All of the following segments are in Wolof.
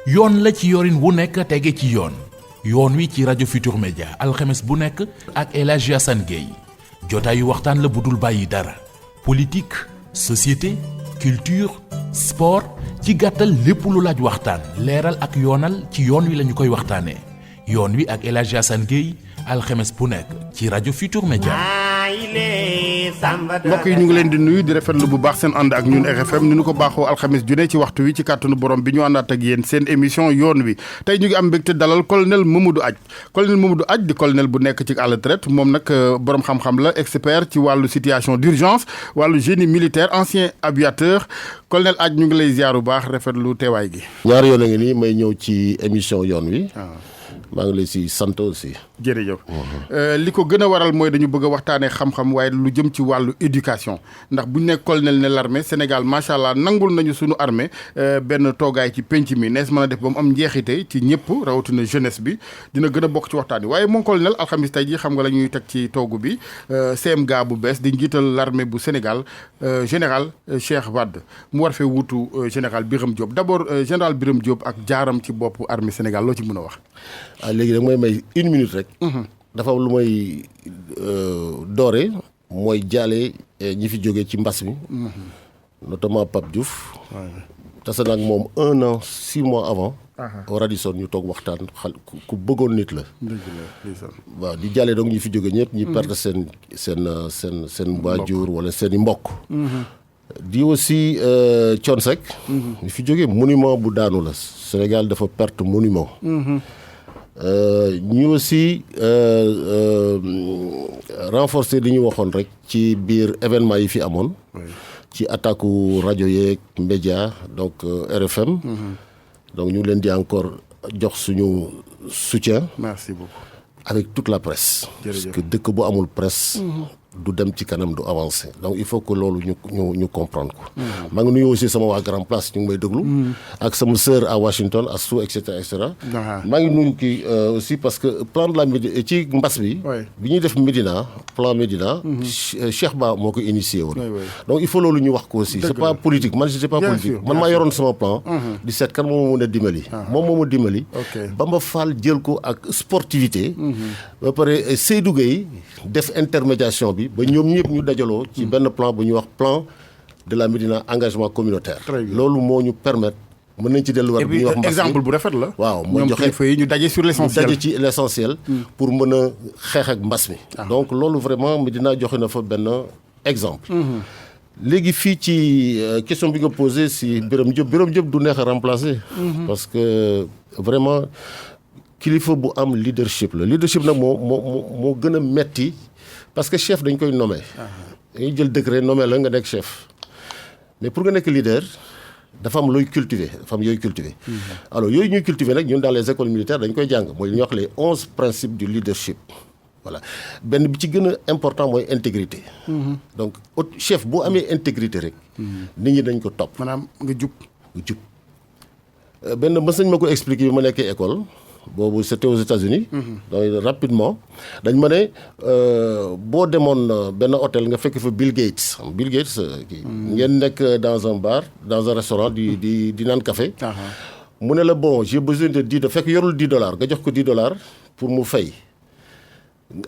yoon la ci yorin wu nekk tege ci yoon wi ci rajo Futur Média alxames bu nekk ak El Hadji Assane Gueye jotaayu waxtaan la bu dul bàyyi dara politique société culture sport ci gàttal lépp lu laaj waxtaan leeral ak yoonal ci yoon wi lañu koy waxtaanee yoon wi ak El Hadji Assane Gueye alxames bu nekk ci rajo Futur Média. mbokk yi ñu ngi leen di nuyu di rafetlu bu baax seen ànd ak ñun RFM ni ñu ko baaxoo alxames ju ne ci waxtu wi ci kàttanu borom bi ñu àndaat ak yéen seen émission yoon wi tey ñu ngi am mbégte dalal colonel Mamadou Adj di colonel bu nekk ci à la retraite moom nag borom xam-xam la expert ci wàllu situation d'urgence wàllu génie militaire ancien aviateur colonel Adj ñu ngi lay ziar bu baax rafetlu teewaay gi. ñaari yoon a ngi nii may ñëw ci émission yoon wi. maa ngi lay si sant aussi. jërëjëf li ko gën a waral mooy dañu bëgg a waxtaanee xam-xam waaye lu jëm ci wàllu éducation ndax bu ñu nekk colonel ne l'armée Sénégal macha allah nangul nañu sunu armée benn toogaay ci penc mi nees mën a def ba mu am njeexite ci ñëpp rawatina jeunesse bi dina gën a bokk ci waxtaan wi waaye moom colonel alxamis tey jii xam nga la ñuy teg ci toogu bi CMGA bu bees di njiital l'armée bu Sénégal général Cheikh Wade mu war fee wuutu général Birame Diop d'abord général Birame Diop ak jaaram ci boppu armée Sénégal loo ci mën a wax. léegi nag mooy may une minute rek. dafa am lu may doore mooy jaale ñi fi jógee ci mbas mi. notamment Pape Diouf. tase nag moom 1 an 6 mois avant. Radisson ñu toog waxtaan ku bëggoon nit la. waaw di jaale donc ñi fi jógee ñëpp ñi perte seen waajur wala seen i mbokk. di aussi Thione Seck. ñi fi jógee monument bu daanu la Sénégal dafa perte monument. ñu aussi renforcer li ñu waxoon rek ci biir événement yi fi amoon. ci attaque rajo yeeg média donc RFM. donc ñu leen di encore jox suñu soutien. merci beaucoup. avec toute la presse. parce que dëkk bu amul presse. du dem ci kanam du avancer donc il faut que loolu ñu comprendre ko. maa ngi nuyu aussi sama waa Grand Place ñu ngi may déglu. ak sama sœur à Washington Astou et cetera. maa ngi nuyu kii aussi parce que plan de la Médina ci mbas bi. bi ñuy def Médina plan Médina. Cheikh Ba moo ko initié woon. donc il faut loolu ñu wax ko aussi. c'est pas politique man je sais pas politique. man maa yoroon sama plan. di seet kan moo ma mën a dimbali. moom moo ma dimbali. Bamba Fall jël ko ak sportivité. ba pare Seydou Gueye def intermédiation bi. ba ñoom ñëpp ñu dajaloo ci benn plan bu ñuy wax plan de la Médina engagement communautaire. loolu moo ñu permettre mën nañ ci delluwaat bu ñuy wax exemple bu rafet la. waaw moo joxe ñoom yi ñu daje sur l'essentiel. daje ci l'essentiel pour mën a xeex ak mbas mi. donc loolu vraiment Médina joxe na fa benn exemple. léegi fii ci question bi nga posé si Birame Diop du neex a remplacer. parce que vraiment kilifa bu am leadership la leadership nag moo gën a metti parce que chef dañ koy nommer. dañuy jël décret nommer la nga nekk chef mais pour nga nekk leader dafa am looy cultiver dafa am yooyu cultiver. alors yooyu ñuy cultiver nag ñun dans les écoles militaires dañ koy jàng mooy li ñuy wax les 11 principes du leadership. voilà benn bi ci gën a important mooy intégrité. donc chef boo amee intégrité rek. nit ñi dañ ko topp. maanaam nga jub. benn mës nañ ma ko expliquer bi ma nekkee école. boobu c'était aux États-Unis donc rapidement dañ ma ne boo demoon benn hôtel nga fekk fa Bill Gates kii ngeen nekk dans un bar dans un restaurant di naan café mu ne la bon j'ai besoin de $10 fekk yorul $10 nga jox ko $10 pour mu fay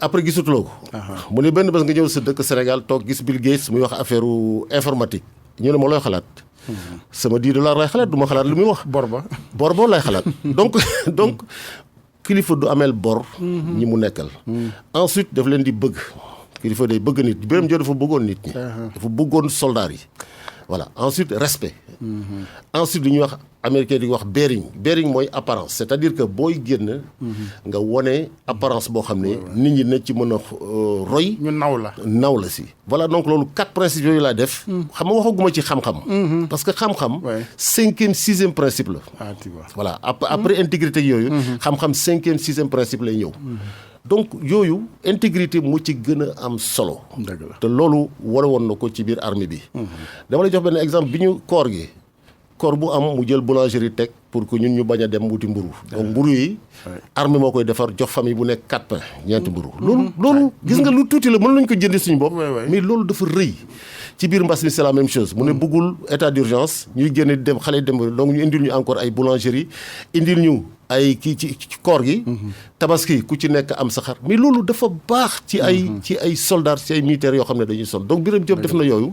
après gisatuloo ko mu ne benn bés nga ñëw sa dëkk Sénégal toog gis Bill Gates muy wax affaire informatique ñu ne ma looy xalaat sama $10 lay xalaat du ma xalaat lu muy wax. bor ba lay xalaat donc kilifa du ameel bor. ñi mu nekkal. ensuite daf leen di bëgg kilifa day bëgg nit Birame Diop dafa bëggoon nit ñi. dafa bëggoon soldats yi. voilà ensuite respect. ensuite li ñuy wax américain di wax bearing mooy apparence c'est-à-dire que booy génn. nga wone apparence boo xam ne nit ñi nañ ci mën a roy. ñu naw la si. voilà donc loolu 4 principes yooyu laa def. xam nga waxaguma ci xam-xam. parce que xam-xam. 5e 6e principe la. tu vois. voilà après intégrité yooyu. xam-xam 5e 6e principe lay ñëw. donc yooyu intégrité mu ci gën a am solo. dëgg la te loolu wane woon na ko ci biir armée bi. dama lay jox benn exemple bi ñu koor corps bu am mu jël boulangerie teg pour que ñun ñu bañ a dem wuti mburu donc mburu yi armée moo koy defar jox famille bu nekk 4 pains ñeenti mburu loolu gis nga lu tuuti la mën nañu ko jëndi suñu bopp mais loolu dafa rëy ci biir mbas mi c'est la même chose mu ne bëggul état d'urgence ñuy génne dem xale dem donc ñu indil ñu encore ay boulangerie indil ñu ay kii ci koor gi tabaski ku ci nekk am sa xar mais loolu dafa baax ci ay soldats ci ay militaires yoo xam ne dañuy sol donc Birame Diop def na yooyu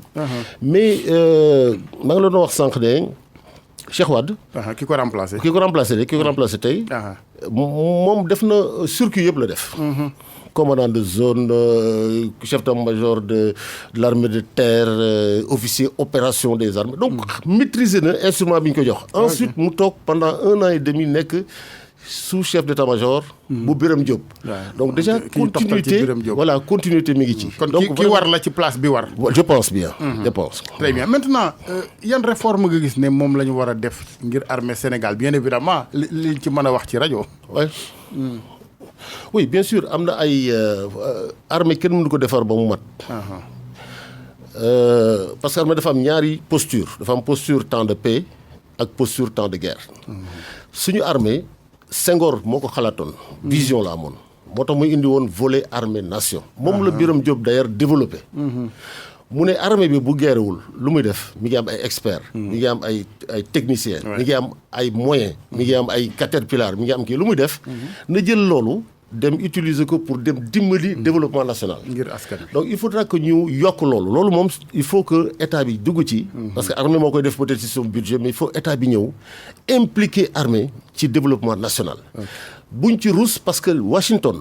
mais maa ngi la doon wax sànq ne Cheikh Wade ki ko remplacé tey moom def na circuit yëpp la def commandant de zone chef d'état-major de l'armée de terre officier opération des armées donc maîtriser na instrument bi ñu ko jox ensuite mu toog pendant 1 an et demi nekk sous-chef d'état-major bu Birame Diop donc déjà continuité mi ngi ci kon ki war la ci place bi war je pense bien très bien maintenant yan réforme nga gis ne moom la ñu war a def ngir armée Sénégal bien évidemment li ci mën a wax ci rajo oui bien sûr am na ay armée kenn mënu ko defar ba mu mat parce que armée dafa am ñaari posture dafa am posture temps de paix ak posture temps de guerre suñu armée Senghor moo ko xalaatoon vision la amoon moo tax muy indi woon volet armée nation moom la Birame Diop d'ailleurs développé mu ne armée bi bu guerrewul lu muy def mi ngi am ay experts mi ngi am ay techniciens mi ngi am ay moyens mi ngi am ay caterpillar mi ngi am kii lu muy def na jël loolu dem utiliser ko pour dem dimbali développement national ngir askan donc il faudra que ñu yokk loolu moom il faut que état bi dugg ci parce que armée moo koy def peut-être ci son budget mais il faut état bi ñëw impliquer armée ci développement national buñ ci ruus parce que Washington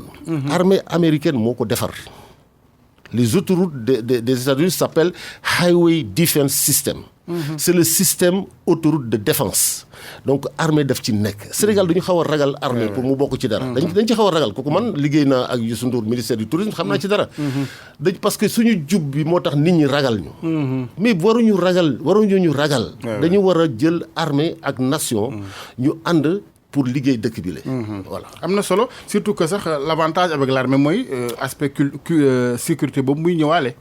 armée américaine moo ko defar les autoroutes des États-Unis s'appellent Highway Defense System c'est le système autoroute de défense donc armée daf ci nekk Sénégal dañu xaw a ragal armée pour mu bokk ci dara dañ ci xaw a ragal kooku man liggéey naa ak Youssou Ndour ministère du tourisme xam naa ci dara parce que suñu jub bi moo tax nit ñi ragal ñu mais waruñu ñu ragal dañu war a jël armée ak nation ñu ànd pour liggéey dëkk bi la voilà am na solo surtout que sax l'avantage avec l'armée mooy aspect sécurité boobu muy ñëwaale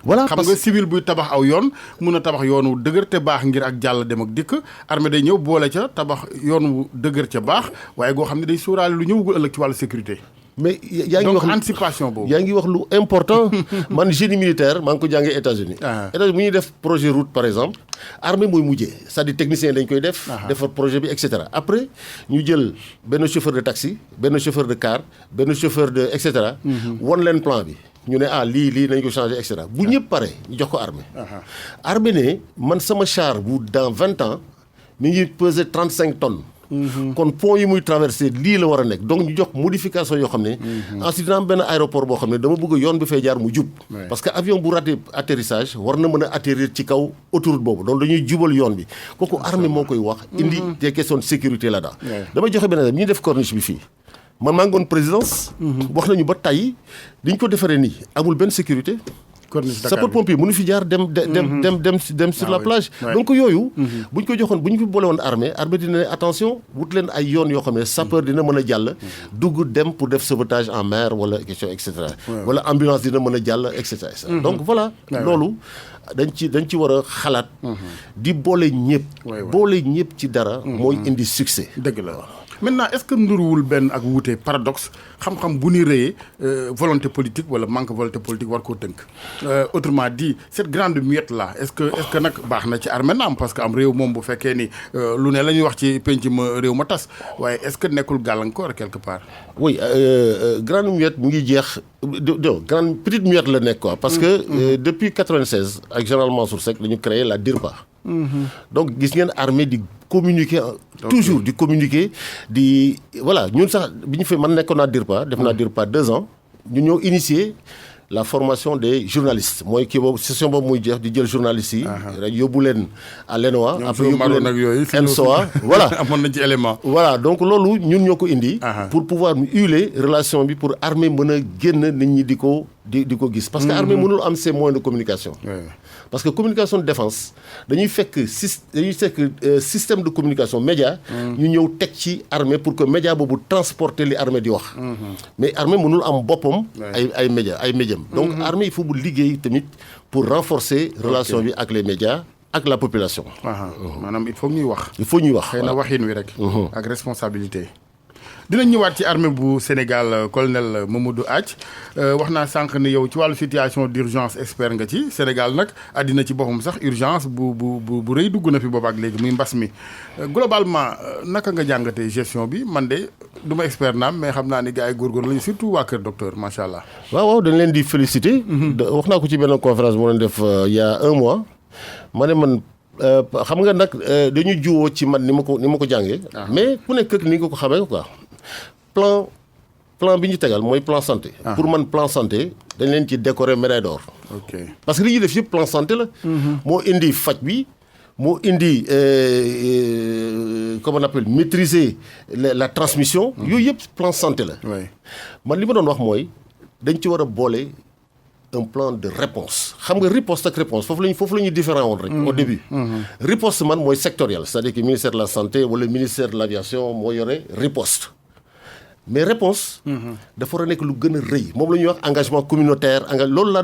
voilà xam nga civil buy tabax aw yoon mun a tabax yoon wu dëgër te baax ngir ak jàll dem ak dikk armée day ñëw boole ca tabax yoon wu dëgër ca baax waaye goo xam ne day sóoraale lu ñëwagul ëllëg ci wàllu sécurité mais yaa ngi donc wax anticipation boobu yaa ngi wax lu important man génie militaire maa ngi ko jàngee États-Unis États-Unis bu ñuy def projet route par exemple armée mooy mujjee c'est-à-dire technicien dañ koy def defar projet bi et cetera après ñu jël benn chauffeur de taxi benn chauffeur de car benn chauffeur de et cetera won leen plan bi ñu ne lii nañ ko changer et cetera bu ñëpp pare ñu jox ko armée armée ne man sama char bu dans 20 ans mi ngi peser 35 tonnes kon pont yi muy traversé lii la war a nekk donc ñu jox modification yoo xam ne ensuite dina am benn aéroport boo xam ne dama bëgg yoon bi fay jaar mu jub parce que avion bu raté atterrissage war na mën a atterrir ci kaw autoroute boobu donc dañuy jubal yoon bi kooku armée moo koy wax indi des questions de sécurité là-dedans dama joxe benn ñuy def corniche bi fii man maa ngi woon présidence wax nañu ba tey diñ ko defaree nii amul benn sécurité sapeur-pompier mënu fi jaar dem sur la plage donc yooyu bu ñu ko joxoon bu ñu fi boole woon armée dina ne attention wut leen ay yoon yoo xam ne sapeur dina mën a jàll dugg dem pour def sauvetage en mer wala question et cetera wala ambulance dina mën a jàll et cetera donc voilà loolu dañ ci war a xalaat di boole ñëpp ci dara mooy indi succès dëgg la maintenant est-ce que nduruwul benn ak wuute paradoxe xam-xam bu ni rëyee volonté politique wala manque volonté politique war koo tënk autrement dit cette grande muette là est-ce que nag baax na ci armée naam parce que am réew moom bu fekkee ni lu ne la ñuy wax ci penc ma réew ma tas waaye est-ce que nekkul gàllankoor quelque part oui grande muette mu ngi jeex grande petite muette la nekk quoi parce que depuis 96 ak général Mansour Seck dañu créé la DIRPA donc gis ngeen armée di communiquer toujours di communiquer di voilà ñun sax bi ñu fay man nekkoon naa DIRPA def naa DIRPA 2 ans ñun ñoo initier la formation des journalistes mooy kii boobu session boobu muy jeex di jël journalistes yi yóbbu leen à l'ENOA après yóbbu leen ENSOA voilà amoon nañ ci élément voilà donc loolu ñun ñoo ko indi pour pouvoir huiler relation bi pour armée mën a génn nit ñi di ko gis parce que armée mënul am ses moyens de communication parce que communication de défense dañuy fekk système de communication média ñu ñëw teg ci armée pour que média boobu transporter li armée di wax mais armée mënul am boppam ay médium donc armée il faut bu liggéey tamit pour renforcer relation bi ak les médias ak la population. maanaam il faut ñuy wax. il faut ñuy wax xëy na waxin wi rek. ak responsabilité. dinañ ñëwaat ci armée bu Sénégal colonel Mamadou Athie wax naa sànq ni yow ci wàllu situation d'urgence expert nga ci Sénégal nag àddina ci boppam sax urgence bu rëy dugg na fi boobu ak léegi muy mbas mi globalement naka nga jàngatee gestion bi man de du ma expert naam mais xam naa ni gars yi góorgóorlu lañu surtout waa Kër Docteur macha allah. waaw dañ leen di féliciter. wax naa ko ci benn conférence moo leen def il y a 1 mois ma ne man. xam nga nag dañu juwoo ci man ni ma ko jàngee. mais ku nekk ni nga ko xamee quoi. plan bi ñu tegal mooy plan santé. pour man plan santé dañ leen ci décorer médaille d'or. ok parce que li ñuy def yëpp plan santé la. moo indi faj bi moo indi comment on appelle maîtriser la transmission. yooyu yëpp plan santé la. man li ma doon wax mooy dañ ci war a boole. un plan de réponse xam nga riposte ak réponse foofu la ñuy différent woon rek au début riposte man mooy sectoriel c'est-à-dire que ministère de la santé wala ministère de l'aviation moo yore riposte mais réponse dafa war a nekk lu gën a rëy moom la ñuy wax engagement communautaire loolu laa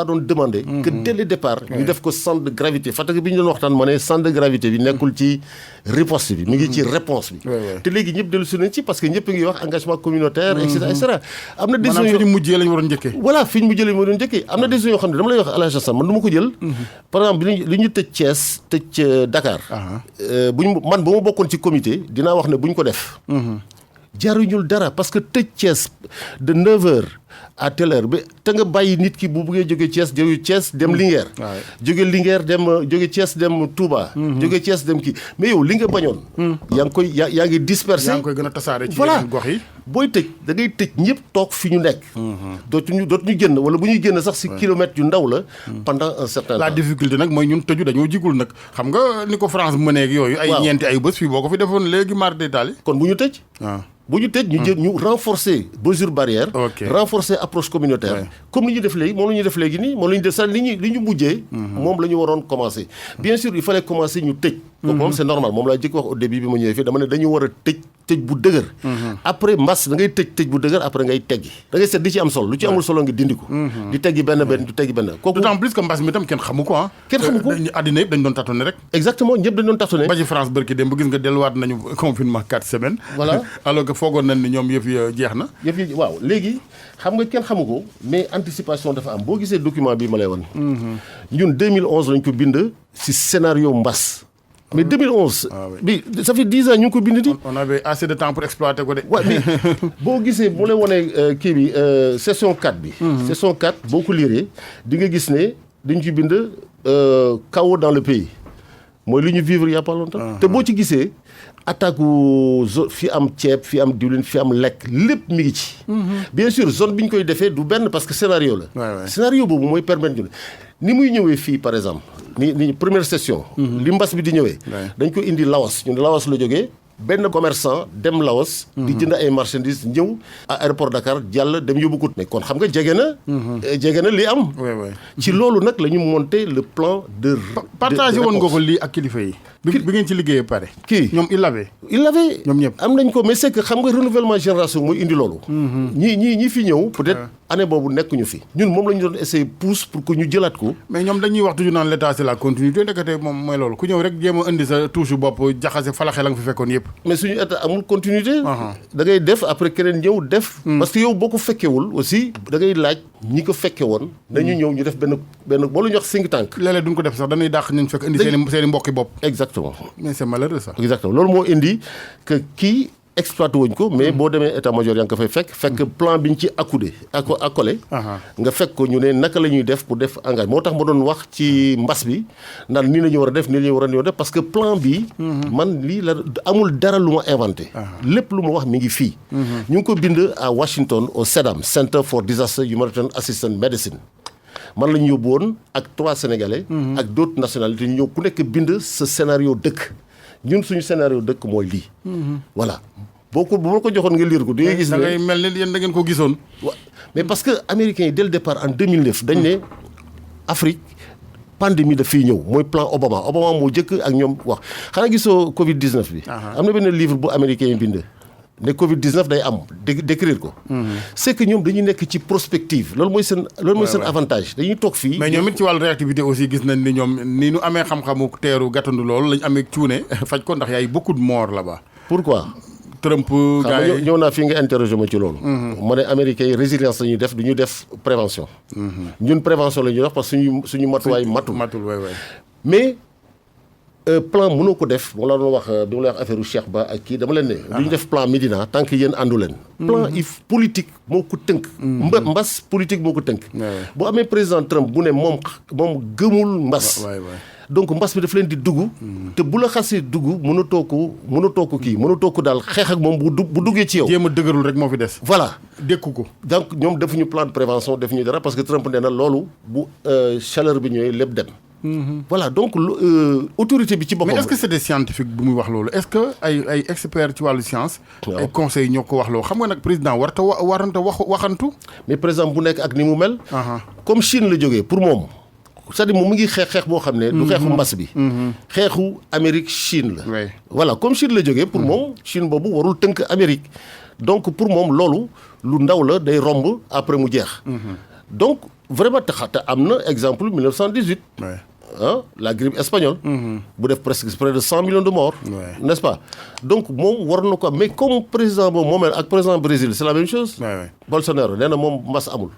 doon demandé que dès le départ ñu def ko centre de gravité Fatick bi ñu doon waxtaan ma ne centre de gravité bi nekkul ci riposte bi mi ngi ci réponse bi te léegi ñëpp dellu si nañ ci parce que ñëpp ngi wax engagement communautaire et cetera am na décision fi ñu mujjee lañu waroon njëkkee voilà fi ñu mujjee lañu waroon njëkkee am na décision yoo xam ne dama lay wax Alhaji Assane man du ma ko jël par exemple li ñu tëj Thiès tëj Dakar man ba ma bokkoon ci comité dinaa wax ne bu ñu ko def jaruñul dara parce que tëj Thiès de 9h à telle heure ba te nga bàyyi nit ki bu buggee jóge Thiès dem Linguère jóge Linguère jóge Thiès dem Touba jóge Thiès dem kii mais yow li nga bañoon yaa ngi dispersé yaa ngi koy gën a tasaare ci yeneen gox yi booy tëj da ngay tëj ñëpp toog fi ñu nekk dootuñu génn wala bu ñuy génn sax si kilomètres yu ndaw la pendant un certain temps la difficulté nag mooy ñun tëju dañoo jigul nag xam nga ni ko France mënee ak yooyu ay ñeenti ay bés fii boo ko fi defoon léegi mar d'Italie kon bu ñu tëj bu ñu tëj ñu renforcer mesures barrières renforcer approche communautaire comme li ñu def léegi moom la ñuy def léegi nii moom la ñu def sax li ñu mujjee moom la ñu waroon commencer bien sûr il fallait commencer ñu tëj kooku moom c'est normal moom laa jëkk wax au début bi ma ñëwee fii dama ne dañu war a tëj bu dëgër après mbas da ngay tëj bu dëgër après ngay teggi da ngay seet di ci am solo lu ci amul solo nga dindi ko di teggi benn du teggi benn kooku d'autant plus que mbas mi tam kenn xamu ko kenn xamu ko àddina yëpp dañ doon tâtonner rek exactement ñëpp dañ doon tâtonner ba ci France bërki dem ba gis nga delluwaat nañu confinement 4 semaines voilà alors que foogoon nañ ni ñoom yëf yi jeex na waaw léegi xam nga kenn xamu ko mais anticipation dafa am boo gisee document bi ma lay wan ñun 2011 lañ ko bind ci scénario mbas mais 2011 bi ça fait 10 ans ñu ngi ko bind di on avait assez de temps pour exploiter ko de waaw mais boo gisee bu lay wonee kii bi session 4 bi session 4 boo ko liiree di nga gis ne dañu ci bind chaos dans le pays mooy li ñu vivre il y a pas longtemps te boo ci gisee attaque fi am ceeb fi am diwlin fi am lekk lépp mi ngi ci bien sûr zone bi ñu koy defee du benn parce que scénario la scénario boobu mooy permettre ñu ni muy ñëwee fii par exemple ni première session li mbas bi di ñëwee dañ ko indi Laos ñun Laos la jógee benn commerçant dem Laos di jënd ay marchandises ñëw à aéroport Dakar jàll dem yóbbu ko mais kon xam nga jege na li am ci loolu nag la ñu monté le plan de partagé woon nga ko lii ak kilifa yi bi ngeen ci liggéeyee pare kii ñoom il l'avait ñoom ñëpp am nañ ko mais c'est que xam nga renouvellement génération mooy indi loolu ñi fi ñëw peut-être année boobu nekkuñu fi ñun moom la ñu doon essayer pousse pour que ñu jëlaat ko mais ñoom dañuy wax toujours naan l'état c'est la continuité ndekete moom mooy loolu ku ñëw rek jéem a indi sa touche bopp jaxase falaxe la nga fi fekkoon yëpp mais suñu état amul continuité da ngay def après keneen ñëw def parce que yow boo ko fekkewul aussi da ngay laaj ñi ko fekke woon nañu ñëw ñu def benn boo la ñu wax think tank léeg-léeg duñ ko def sax dañuy dàq ñu fekk indi seen i mbokki bopp exactement mais c'est malheureux ça exactement loolu moo indi que kii exploité wuñ ko mais boo demee état major yaa ngi ko fay fekk plan bi ñu ci accolé nga fekk ko ñu ne naka la ñuy def pour def engagement moo tax ma doon wax ci mbas bi naan nii la ñu war a def nii la ñu war a def parce que plan bi man lii la amul dara lu ma inventé lépp lu ma wax mi ngi fii ñu ngi ko bind à Washington au CEDAM Center for Disaster Humanitarian Assistance Medicine man la ñu yóbbu woon ak 3 Sénégalais ak d'autres nationalités ñu ñëw ku nekk bind sa scénario dëkk ñun suñu scénario dëkk mooy lii voilà bu ma ko joxoon nga lire ko di nga gis ne da ngay mel ni yéen da ngeen ko gisoon mais parce que américains yi dès le départ en 2009 dañ ne Afrique pandémie daf fiy ñëw mooy plan Obama moo jëkk ak ñoom wax xanaa gisoo Covid 19 bi am na benn livre bu américain yi bind ne Covid 19 day am décrire ko. c'est que ñoom dañuy nekk ci prospective loolu mooy seen avantage dañuy toog fii. mais ñoom it ci wàllu réactivité aussi gis nañ ni ñoom ni ñu amee xam-xamu teeru gàttandu loolu lañ amee cuune faj ko ndax yaay beaucoup de morts là-bas. pourquoi. Trump gars yi ñëw naa fii nga interroger ma ci loolu. ma ne américains yi résilience la ñuy def du ñu def prévention. ñun prévention la ñuy def parce que suñu matuwaay matul. mais plan mënoo ko def moom la doon wax bi ma lay wax affaire Cheikh Ba ak kii dama leen ne. du ñu def plan Médina tant que yéen àndu leen. plan politique moo ko tënk. mbas politique moo ko tënk. bu amee président Trump bu ne moom gëmul mbas. donc mbas bi daf leen di dugg. te bu la xasee dugg mënatoo ko daal xeex ak moom bu duggee ci yow. jéem a dëgërul rek moo fi des. voilà dékku ko. donc ñoom defuñu plan de prévention defuñu dara parce que Trump nee na loolu bu chaleur bi ñëwee lépp dem. voilà donc autorité bi ci boppam. mais est-ce que c'est des scientifiques bu muy wax loolu est-ce que ay experts ci wàllu science. ay conseils ñoo ko wax loolu xam nga nag président waranta waxantu. mais président bu nekk ak ni mu mel. comme Chine la jógee pour moom. c'est-à-dire moom mu ngi xeex boo xam ne. du xeexu mbas bi. xeexu Amérique Chine la. voilà comme Chine la jógee pour moom Chine boobu warul tënk Amérique. donc pour moom loolu lu ndaw la day romb après mu jeex. donc vraiment te am na exemple 1918. la grippe espagnole. bu def presque près de 100 millions de morts. n'est-ce pas donc moom war na ko mais comme président boobu moom ak président Brésil c'est la même chose. Bolsonaro nee na moom mbas amul.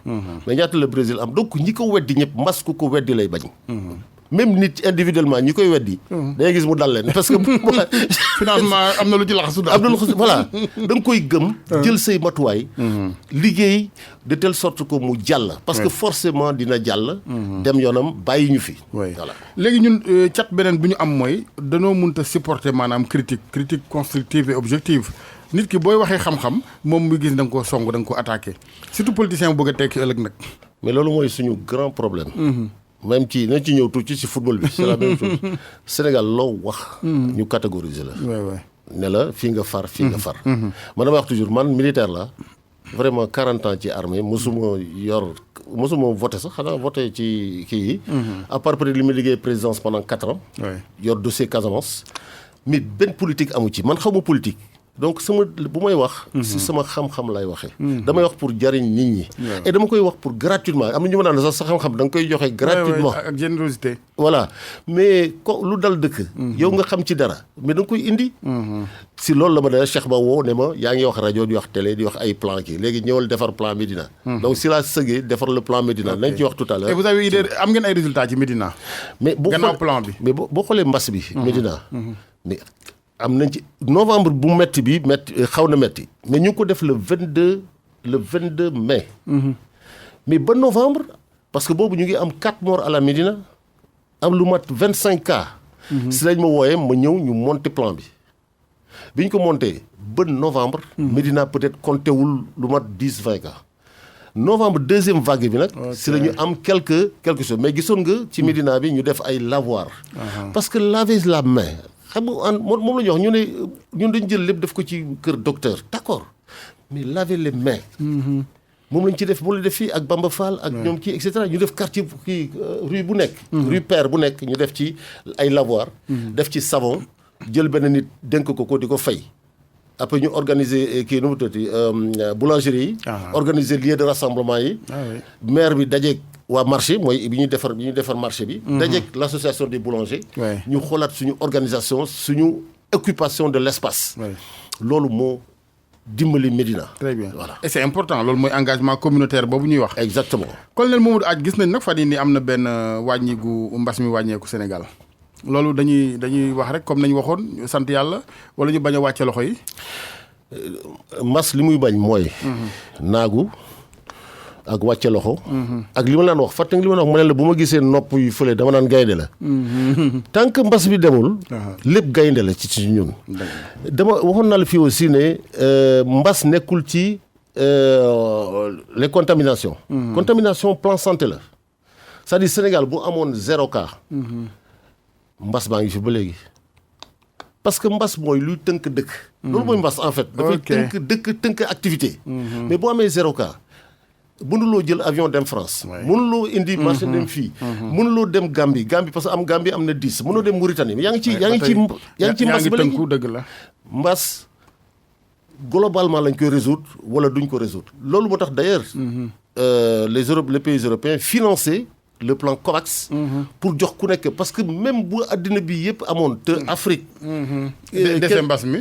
mais ñaata la Brésil am donc ñi ko weddi ñëpp mbas ku ko weddi lay bañ. même nit individuellement ñi koy weddi. day gis mu dal leen parce que. finalement am na lu ci laxasu daal. am na lu laxasu voilà da nga koy gëm. jël say matuwaay. liggéey de telle sorte que mu jàll. parce que forcément dina jàll. dem yoonam bàyyi ñu fi. voilà léegi ñun cat beneen bi ñu am mooy danoo mënta supporter maanaam critique constructive et objective. nit ki booy waxee xam-xam moom muy gis da nga koo song da nga ko attaqué surtout politicien bu bëgg a tekki ëllëg nag. mais loolu mooy suñu grand problème. même nañ ci ñëw tuuti ci football bi c'est la même chose Sénégal loo wax. ñu catégoriser la. ne la fii nga far. man dama wax toujours man militaire la vraiment 40 ans ci armée mosuma voté sax xanaa voté ci kii yi. à part peut-être li ma liggéey présidence pendant 4 ans. yor dossier Casamance. mais benn politique amu ci man xaw ma politique. donc bu may wax. si sama xam-xam lay waxee. damay wax pour jariñ nit ñi. et dama koy wax pour gratuitement am na ñu ma naan sax sa xam-xam da nga koy joxe gratuitement. ak générosité. voilà mais lu dal dëkk. yow nga xam ci dara mais da nga koy indi. si loolu la ma ne Cheikh Ba woo ne ma yaa ngi wax rajo di wax télé di wax ay plan kii léegi ñëwal defar plan Médina. donc si laa sëggee defar le plan Médina nañ ci wax tout à l'heure. et vous avez idée am ngeen ay résultats ci Médina. mais gannaaw plan bi mais boo xoolee mbas bi. Médina mais. am nañ ci novembre bu metti xaw na metti mais ñu ngi ko def le 22 mai. mais ba novembre parce que boobu ñu ngi am 4 morts à la Médina am lu mat 25 cas. si lañ ma wooyee ma ñëw ñu monter plan bi ñu ko monter ba novembre. Médina peut-être compté wul lu mat 10-20 cas. novembre deuxième vague bi nag. si la ñu am quelque chose mais gisoon nga ci Médina bi ñu def ay lavoir. parce que laver la main. xam nga moom la ñu wax ñu ne ñun dañ jël lépp def ko ci kër docteur d'accord mais laver les mains. moom lañ ci def moom la def fii ak Bamba Fall ak ñoom kii et cetera ñu def quartier kii rue bu nekk. rue Père bu nekk ñu def ci ay lavoir. def ci savon jël benn nit dénk ko di ko fay. après ñu organiser kii nu mu tuddati boulangerie yi. organiser lieu de rassemblement yi. maire bi dajeeg waa marché mooy bi ñuy defar marché bi. dajeeg l'association des boulangers. ñu xoolaat suñu organisation suñu occupation de l'espace. loolu moo dimbali Médina. très bien voilà et c'est important loolu mooy engagement communautaire boobu ñuy wax. exactement. colonel Mamadou Athie gis nañ nag fan yii nii am na benn wàññi gu mbas mi wàññeeku Sénégal loolu dañuy wax rek comme nañu waxoon sant yàlla wala ñu bañ a wàcce loxo yi. mbas li muy bañ mooy. naagu ak wàcce loxo. ak li ma laan wax fàttali li ma wax mu ne la bu ma gisee nopp yu fële dama naan gaynde la. tant que mbas bi demul. lépp gaynde la ci ñun. dama waxoon naa la fii aussi ne mbas nekkul ci les contaminations. contamination plan santé la c'est-à-dire Sénégal bu amoon 0 cas. mbas baa ngi fi ba léegi parce que mbas mooy luy tënk dëkk. loolu mooy mbas en fait. dafay tënk dëkk tënk activité. mais boo amee 0 cas. mënuloo jël avion dem France. mënuloo indi marché dem fii. mënuloo dem Gambie parce que Gambie am na 10 mënuloo dem Mauritanie yaa ngi ci mbas ba léegi dëgg la. mbas globalement lañ koy résoudre wala duñ ko résoudre loolu moo tax d'ailleurs les pays européens finançaient le plan COVAX pour jox ku nekk parce que même bu àddina bi yëpp amoon te Afrique dese mbas mi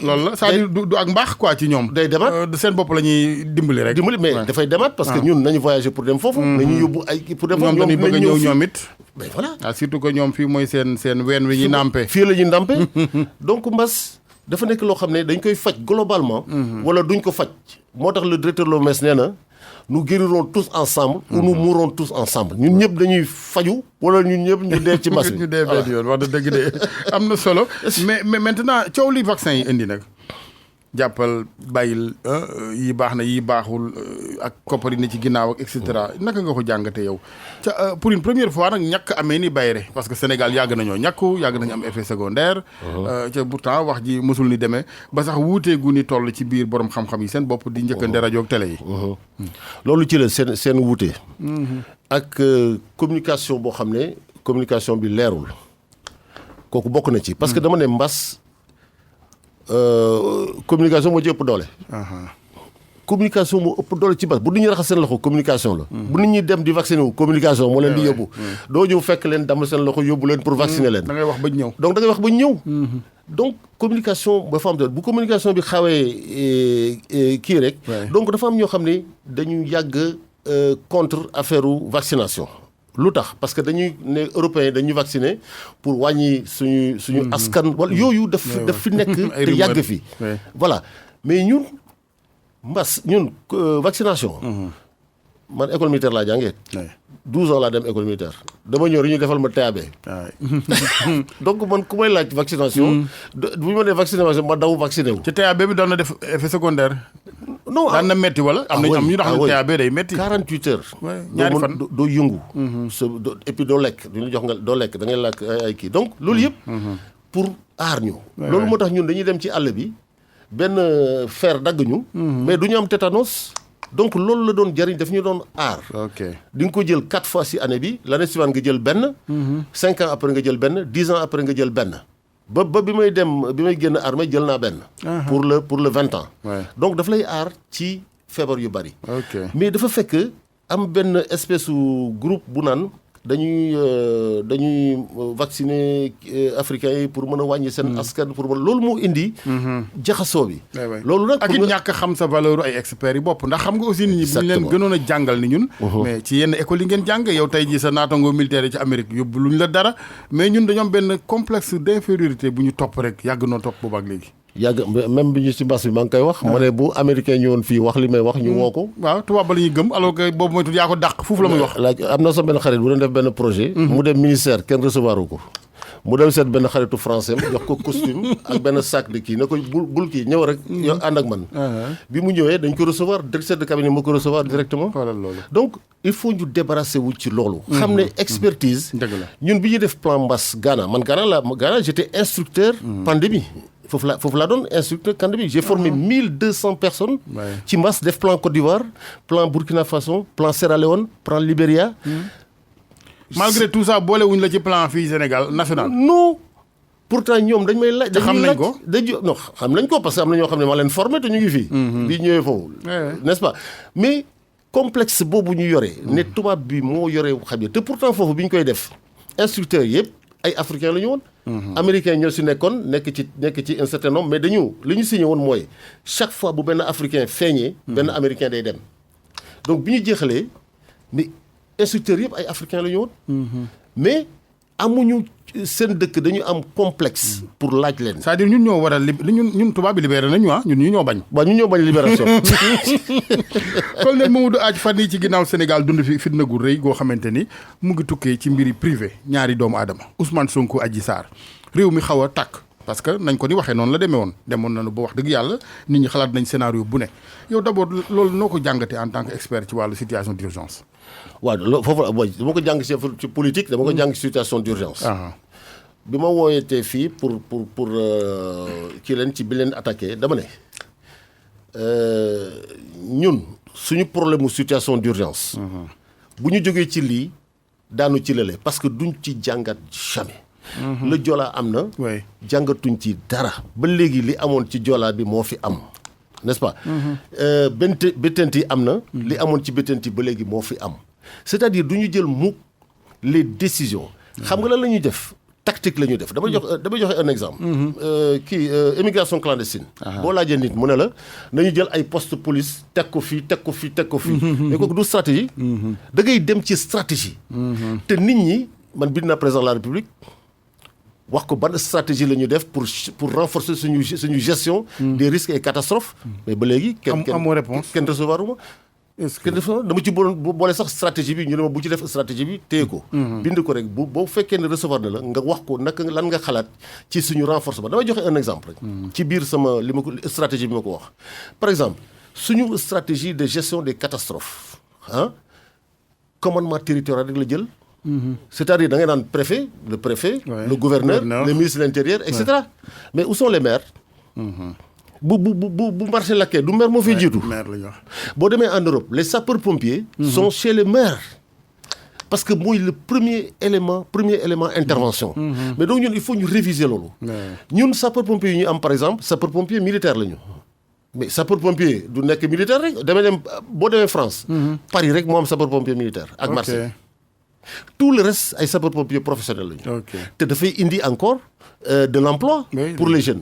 loolu la c'est-à-dire du ak mbaax quoi ci ñoom day demaat seen bopp la ñuy dimbali rek mais dafay demaat parce que ñun nañu voyager pour dem foofu nañu yóbbu ay pour dem foofu ñoom dañuy bëgg a ñëw ñoom it mais voilà surtout que ñoom fii mooy seen ween wi ñuy nàmpe fii la ñuy nàmpe donc mbas dafa nekk loo xam ne dañ koy faj globalement wala duñ ko faj moo tax le directeur l'OMS nee na nous guérirons tous ensemble ou nous mourrons tous ensemble ñun ñëpp dañuy faju wala ñun ñëpp ñu dee ci mbas mi ñu dee benn yoon wax dëgg de am na solo mais maintenant coow li vaccin yi indi nag jàppal bàyyil yi baax na yi baaxul ak koppar yi ne ci ginnaaw ak et cetera naka nga ko jàngate yow ca pour une première fois nag ñàkk amee ni bayre parce que Sénégal yàgg nañoo ñàkku yàgg nañu am effet secondaire ca pourtant wax ji mësul ni demee ba sax wuuteegu ni toll ci biir borom xam-xam yi seen bopp di njëkkante rajo ak télé yi loolu ci la seen wuute ak communication boo xam ne communication bi leerul kooku bokk na ci parce que dama ne mbas communication moo ci ëpp doole. communication moo ëpp doole ci bas bu nit ñi raxas seen loxo communication la. bu nit ñi dem di vacciner wu communication moo leen di yóbbu. doo ñëw fekk leen damm seen loxo yóbbu leen pour vacciner leen. da ngay wax ba ñëw. donc da ngay wax ba ñëw. donc communication dafa am doole bu communication bi xawee kii rek. donc dafa am ñoo xam ne dañu yàgg contre affaire vaccination. lu tax parce que dañuy ne européens dañuy vacciner pour wàññi suñu askan wala yooyu daf fi nekk te yàgg fi voilà mais ñun vaccination man école militaire laa jàngee 12 ans laa dem école militaire dama ñëw rek ñu defal ma TAB donc man ku may laaj vaccination bu ñu ma nee vaccination ma daw vacciné wu ci TAB bi doon na def effet secondaire non daan na metti wala am nañ am ñu tax TAB day metti 48 heures ñaari fan doo yëngu et puis doo lekk duñu jox nga doo lekk da ngay lakk ay kii donc loolu yëpp pour aar ñu loolu moo tax ñun dañuy dem ci àll bi benn fer dagg ñu mais du ñu am tétanos donc loolu la doon jariñ daf ñu doon aar di nga ko jël 4 fois ci année bi l'année suivante nga jël benn 5 ans après nga jël benn 10 ans après nga jël benn ba bi may génn armée jël naa benn pour le 20 ans donc daf lay aar ci feebar yu bari mais dafa fekk am benn espèce u groupe bu naan dañuy vacciner africains yi pour mën a wàññi seen askan pour mën loolu moo indi jaxasoo bi loolu nag ak it ñàkk xam sa valeur ay experts yi bopp ndax xam nga aussi nit ñi bu ñu leen gënoon a jàngal ni ñun mais ci yenn école yi ngeen jàng yow tey jii sa naatango militaire yi ci Amérique yóbbu luñ la dara mais ñun dañoo am benn complexe d'infériorité bu ñu topp rek yàgg noo topp boobu ak léegi yàgg même bi ñu ci mbas bi maa ngi koy wax ma ne bu américain ñëwoon fii wax li may wax ñu woo ko waaw tubaab ba la ñuy gëm alors que boobu mooy tudd yaa ko dàq foofu la muy wax laaj am na sa benn xarit bu doon def benn projet mu dem ministère kenn recevoir ko mu dem seet benn xaritu français jox ko costume ak benn sac de kii ne ko bul kii ñëw rek yow ànd ak man bi mu ñëwee dañ ko recevoir directeur de cabinet moo ko recevoir directement donc il faut ñu débarrasser wu ci loolu xam ne expertise ñun bi ñuy def plan mbas Ghana j'étais instructeur pandémie foofu laa doon instructeur pandémie j'ai formé 1200 personnes ci mbas def plan Côte d'Ivoire plan Burkina Faso plan Sierra Leone plan Libéria malgré tout ça boole wuñ la ci plan fii Sénégal national non pourtant ñoom dañ may laaj xam nañ ko non xam nañ ko parce que am na ñoo xam ne maa leen formé te ñu ngi fii bi ñëwee foofu n'est-ce pas mais complexe boobu ñu yore ne tubaab bi moo yore xam ne te pourtant foofu bi ñu koy def instructeurs yëpp ay africains la ñu woon américains ñoo si nekkoon nekk ci un certain nombre mais li ñu signé woon mooy chaque fois bu benn africain feeñee benn américain day dem donc bi ñu jeexalee mais instructeurs yëpp ay africains la ñu woon mais amuñu seen dëkk dañu am complexe pour laaj leen c'est-à-dire ñun ñoo war a ñun tubaab bi libéré nañu ñun ñu ñoo bañ waaw ñun ñoo bañ libération colonel Mamadou Athie fan yi ci ginnaaw Sénégal dund fi fitna gu rëy goo xamante ni mu ngi tukkee ci mbiri privé ñaari doomu aadama Ousmane Sonko Adji Sarr réew mi xaw a tàkk parce que nañ ko ni waxee noonu la demoon nañu ba wax dëgg yàlla nit ñi xalaat nañ scénario bu ne yow d'abord loolu noo ko jàngatee en tant que expert ci wàllu situation d'urgence waaw loolu foofu dama ko jàng ci politique dama ko jàng ci situation d'urgence bi ma wooyetee fii pour kii leen ci bi leen attaqué dama ne ñun suñu problème mu situation d'urgence bu ñu jógee ci lii daanu ci lële parce que duñ ci jàngat jamais la Joola am na jàngatuñ ci dara ba léegi li amoon ci Joola bi moo fi am n'est-ce pas. bétenti am na. li amoon ci bétenti ba léegi moo fi am. c'est-à-dire du ñu jël mukk les décisions. xam nga lan la ñuy def. tactique la ñuy def damay joxe un exemple. Immigration clandestine. boo laajee nit mu ne la nañu jël ay poste police teg ko fii. mais kooku du stratégie. da ngay dem ci stratégie. te nit ñi man bind naa président de la République wax ko ban stratégie la ñu def pour renforcer suñu gestion. des risques et catastrophes. mais ba léegi amoo réponse kenn recevoir uma dama ci boole sax stratégie bi ñu ne ma bu ci def stratégie bi téye ko. bind ko rek boo fekkee ne recevoir na la nga wax ko lan nga xalaat ci suñu renforcement damay joxe un exemple rek. ci biir sama stratégie bi ma ko wax. par exemple suñu stratégie de gestion des catastrophes commandement territorial rek la jël. c'est-à-dire da ngay naan préfet le gouverneur le ministre de l'intérieur et cetera mais où sont les maires. bu marché lakkee du maire moo fiy jiitu. boo demee en Europe les sapeurs-pompiers. sont chez les maires. parce que mooy le premier élément intervention. mais donc ñun il faut ñu réviser loolu. ñun sapeurs-pompiers yi ñu am par exemple sapeurs-pompiers militaires la ñu. mais sapeurs-pompiers du nekk militaire rek boo demee France. Paris rek moo am sapeurs-pompiers militaire ak Marseille. tout le reste ay sapeurs-pompiers professionnels lañu. te dafay indi encore de l'emploi pour les jeunes.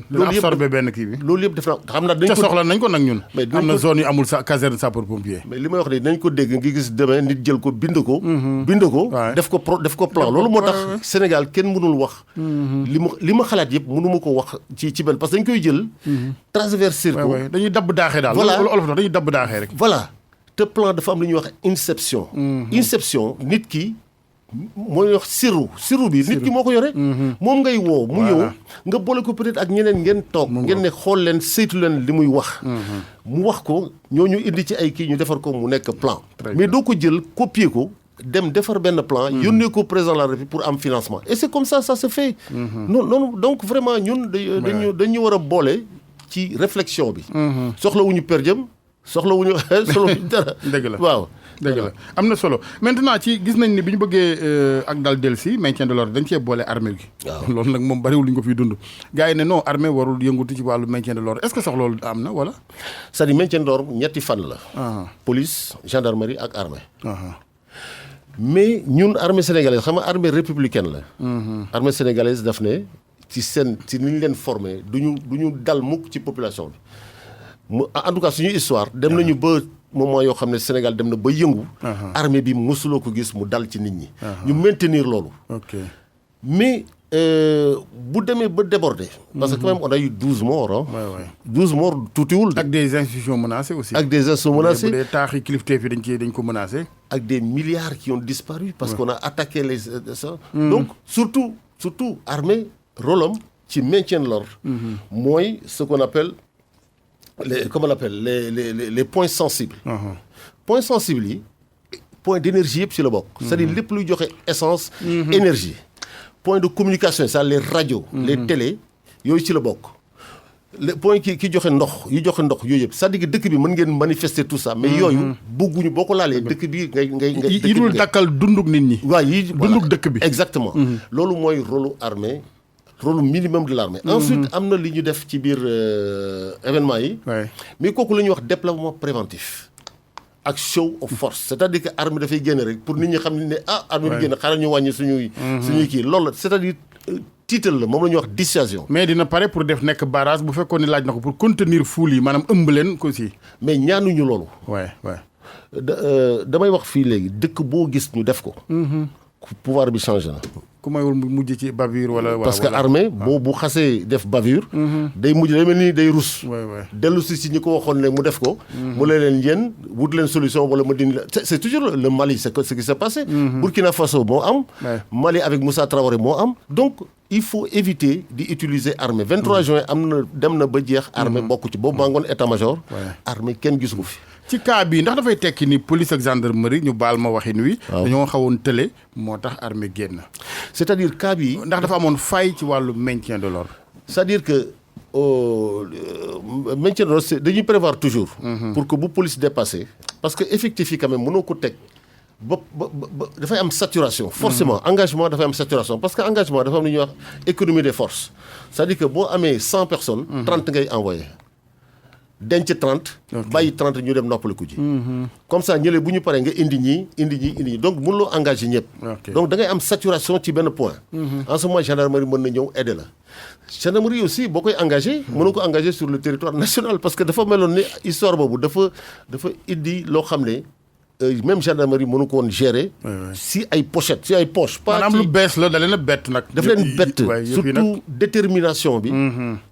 dina absorbé benn kii bi. loolu yëpp def na xam naa dañ ko soxla nañ ko nag ñun. mais am na zone yu amul caserne sapeurs-pompiers. mais li may wax nii dañ ko dégg ngi gis demain nit jël ko bind ko. def ko plan loolu moo tax Sénégal kenn mënul wax. li ma xalaat yëpp mënu ma ko wax ci benn parce que dañ koy jël. transverser ko dañuy dabb daaxee daal. voilà loolu olof dañuy dabb daaxee rek. voilà te plan dafa am lu ñuy wax inception. inception nit ki. mooy wax siru bi nit ki moo ko yore. moom ngay woo mu ñëw nga boole ko peut-être ak ñeneen ngeen toog ngeen ne xool leen saytu leen li muy wax. mu wax ko ñooñu indi ci ay kii ñu defar ko mu nekk plan. mais doo ko jël copier ko dem defar benn plan. yónnee ko président de la République pour am financement et c'est comme ça se fait. non donc vraiment ñun dañu war a boole ci réflexion bi. soxlawuñu per jëm soxlawuñu dara. dëgg la waaw. dëgg la am na solo maintenant ci gis nañ ni bi ñu bëggee ak dal delsi maintien de l'ordre dañ cee boole armée gi. waaw loolu nag moom bariwul lu ñu ko fiy dund. gars yi ne non armée warul yëngutu ci wàllu maintien de l'ordre est-ce que sax loolu am na wala. c'est-à-dire maintien de l'ordre ñetti fan la. police gendarmerie ak armée. mais ñun armée sénégalaise xam nga armée républicaine la. armée sénégalaise daf ne ci ni ñu leen formé du ñu dal mukk ci population bi. en tout cas suñu histoire dem nañu ba moment yoo xam ne Sénégal dem na ba yëngu. armée bi mosuloo ko gis mu dal ci nit ñi. ñu maintenir loolu. mais bu demee ba déborder. parce que quand même on a eu 12 morts. 12 morts tuutiwul. ak des institutions menacées aussi. ak des institutions menacées. bu dee taaxi kilifteef yi dañ ko menacé. ak des milliards qui ont disparu. parce qu'on a attaqué ça. donc surtout armée rôle am ci maintien de l'ordre. mooy ce qu'on appelle. les points sensibles. points sensibles yi point d'énergie yëpp ci la bokk. c'est-à-dire lépp luy joxe essence. énergie. point de communication c'est-à-dire les radios. les télés yooyu ci la bokk. les points ki joxe ndox yooyu yëpp c'est-à-dire que dëkk bi mën ngeen manifester tout ça. mais yooyu bëgguñu boo ko laalee dëkk bi ngay. yi dul dakkal dunduk nit ñi. waaw yi dunduk dëkk bi. exactement. loolu mooy rôle armée. rôle minimum de l'armée. Ensuite am na li ñu def ci biir événement yi. mais kooku la ñuy wax déploiement préventif ak show of force c'est-à-dire que armée dafay génn rek pour nit ñi xam ne armée bi génn xaaral ñu wàññi suñuy kii loolu la c'est-à-dire tiital la moom la ñuy wax dissuasion. mais dina pare pour def nekk barrage bu fekkoon ni laaj na ko pour contenir foule yi maanaam ëmb leen ko aussi. mais ñaanuñu loolu. waay damay wax fii léegi dëkk boo gis ñu def ko. pouvoir bi changé na. ku mayul mujj ci bavure wala. parce que armée bu xasee def bavure. day mel ni day rus. dellu si ñi ko waxoon ne mu def ko. mu leen yéen wut leen solution wala ma dindi la c'est toujours le Mali c'est ce qui s'est passé. Burkina Faso moo am. Mali avec Moussa Traoré moo am. donc il faut éviter di utiliser armée 23 juin dem na ba jeex. armée bokk ci boobu maa ngoon état-major. armée kenn gisu ko fi. ci cas bii ndax dafay tekki ni police ak gendarmerie ñu baal ma waxin wi. dañoo xawoon tële moo tax armée génn. c'est-à-dire cas bii. ndax dafa amoon faille ci wàllu maintien de l'ordre. c'est-à-dire que maintien de l'ordre dañuy prévoir toujours. pour que bu police dépassé. parce que effectif yi quand même mënoo ko teg ba dafay am saturation. forcément engagement dafay am saturation parce que engagement dafa am lu ñuy wax économie des forces c'est-à-dire que boo amee 100 personnes. 30 ngay envoyé. denc 30. bàyyi 30 ñu dem noppaliku ji. comme ça ñële bu ñu paree nga indi ñii donc mënuloo engagé ñëpp. donc da ngay am saturation ci benn point. en ce moment gendarmerie mën na ñëw aider la. gendarmerie aussi boo koy engagé. mënoo ko engagé sur le territoire national parce que dafa meloon ni histoire boobu dafa indi loo xam ne. même gendarmerie mënu ko woon gérer. si ay pochette si ay poche. maanaam lu bees la da leen a bett nag. daf leen bett surtout détermination bi.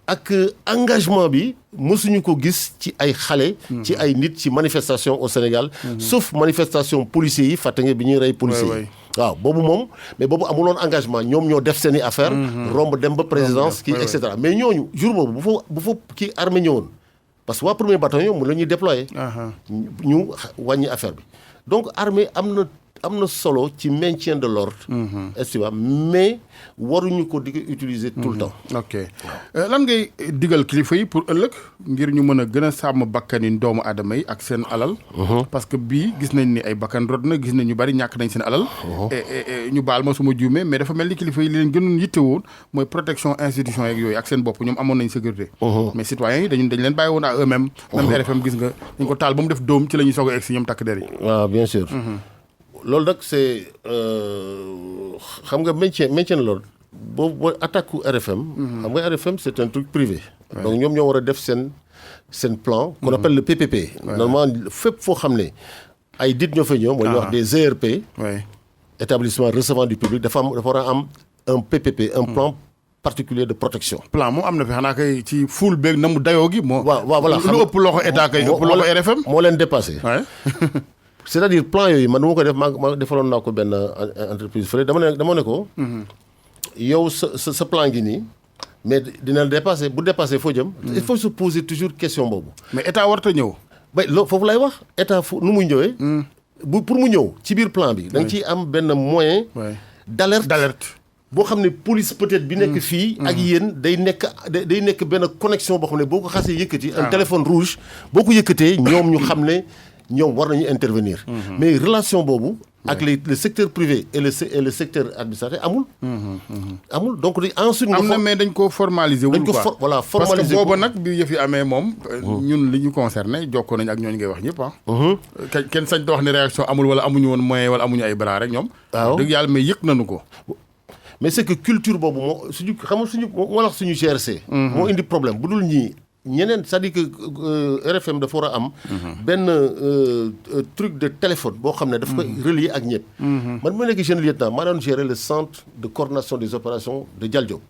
ak engagement bi mësuñu ko gis ci ay xale. ci ay nit ci manifestation au Sénégal. sauf manifestation policiers yi fàtte nga bi ñuy rey policiers yi. waaw boobu moom mais boobu amuloon engagement ñoom ñoo def seen i affaire romb dem ba présidence kii et cetera mais ñooñu jour boobu bu fa kii armée ñëwoon. parce que waa premier bataillon mu la ñuy déployer. ñu wàññi affaire bi donc armée am na solo ci maintien de l'ordre. est-ce que mais waruñu ko di ko utiliser tout le temps. ok lan ngay digal kilifa yi pour ëllëg ngir ñu mën a gën a sàmm bakkani doomu aadama yi ak seen alal. parce que bii gis nañ ni ay bakkan rot na gis nañ ñu bari ñàkk nañ seen alal. ñu baal ma suma juumee mais dafa mel ni kilifa yi li leen gënoon yittewoo mooy protection institution yeeg yooyu ak seen bopp ñoom amoon nañ sécurité. mais citoyens yi dañ leen bàyyi woon à eux-mêmes. même RFM gis nga dañ ko taal ba mu def dóom ci la ñuy soog a egg si ñoom takk der yi. waaw bien sûr. loolu nag c'est xam nga maintien de l'ordre boo attaque RFM. xam nga RFM c'est un truc privé. donc ñoom ñoo war a def seen plan. qu'on appelle le PPP. normalement fépp foo xam ne ay dit ñoo fa ñëw. mooy ñu wax des ERP. établissement recevant du public dafa war a am un PPP un plan particulier de protection. plan moom am na fi xanaa kay ci fuul beeg na mu dayoo gi. waaw voilà lu ëpp loxo état kay ëpp loxo RFM. moo leen dépassé. c'est-à-dire plan yooyu man bu ma ko def maa defaloon naa ko benn entreprise fële dama ne ko. yow sa plan gi nii mais dina dépasser bu dépasser foo jëm. il faut se poser toujours question boobu. mais état warut a ñëw. ba loolu foofu lay wax état nu muy ñëwee. pour mu ñëw ci biir plan bi. da nga ciy am benn moyen. d'alerte. boo xam ne police peut-être bi nekk fii. ak yéen day nekk benn connexion boo xam ne boo ko xasee yëkkati. un téléphone rouge boo ko yëkkatee ñoom ñu xam ne. ñoom war nañu intervenir. mais relation boobu. ak le secteur privé et le secteur administratif amul. donc ensuite. am na mais dañ ko formaliser wul quoi voilà formaliser parce que booba nag bi yëf yi amee moom. ñun li ñu concerné jokkoo nañ ak ñooñu ngay wax ñëpp kenn sañ wax ne réaction amul wala amuñu woon moyen wala amuñu ay bras rek ñoom. waaw dëgg yàlla mais yëg nañu ko. mais c'est que culture boobu moo suñu xam nga suñu GRC. moo indi problème bu dul ñii. ñeneen c'est-à-dire que RFM dafa war a am. benn truc de téléphone boo xam ne daf koy relier ak ñëpp. man ma nekk jeune lieutenant maa doon gérer le centre de coordination des opérations de Dial Diop.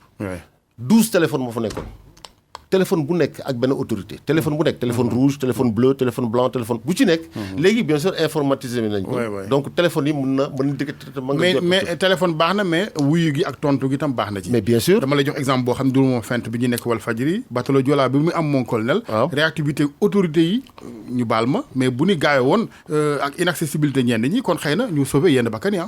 12 téléphones moo fa nekkoon. téléphone bu nekk ak benn autorité téléphone bu nekk téléphone rouge téléphone bleu téléphone blanc téléphone bu ci nekk. léegi bien sûr informatisé nañ ko. donc téléphone yi mën na mais téléphone baax na mais wuyu gi ak tontu gi tam baax na ci. mais bien sûr dama lay jox exemple boo xam ne du moom fent bi ñu nekk Walfadjri batalo Joola bi mu am mon colonel. réactivité autorité yi ñu baal ma mais bu ñu gaawee woon ak inaccessibilité ñenn ñi kon xëy na ñu sauver yenn bakkan yi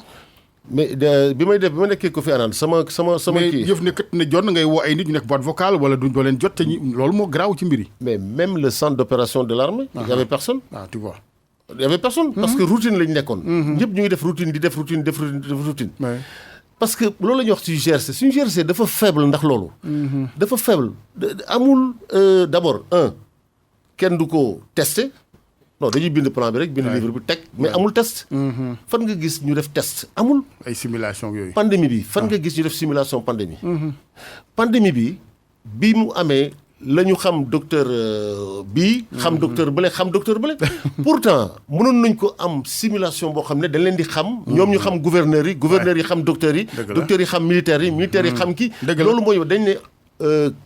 mais bi ma nekkee ko fi anaan sama kii. mais yëf ne kat ne jot na ngay woo ay nit ñu nekk boîte vocale wala duñ doo leen jot te loolu moo garaaw ci mbir yi. mais même le centre d'opération de l'armée. il y avait personne. tu vois. il y avait personne. parce que routine lañ nekkoon. ñëpp ñu ngi def routine di def routine. parce que loolu la ñuy wax ci GRC suñu GRC dafa faible ndax loolu. dafa faible amul d'abord kenn du ko testé. non dañuy bind plan bi rek bind livre bi teg mais amul test. fan nga gis ñu def test amul. ay simulation yooyu. pandémie bi fan nga gis ñu def simulation pandémie. pandémie bi mu amee la ñu xam docteur bii. xam docteur bële xam docteur bële. pourtant mënoon nañ ko am simulation boo xam ne dañ leen di xam. ñoom ñu xam gouverneurs yi xam docteurs yi. docteurs yi xam militaires yi xam kii. loolu mooy dañ ne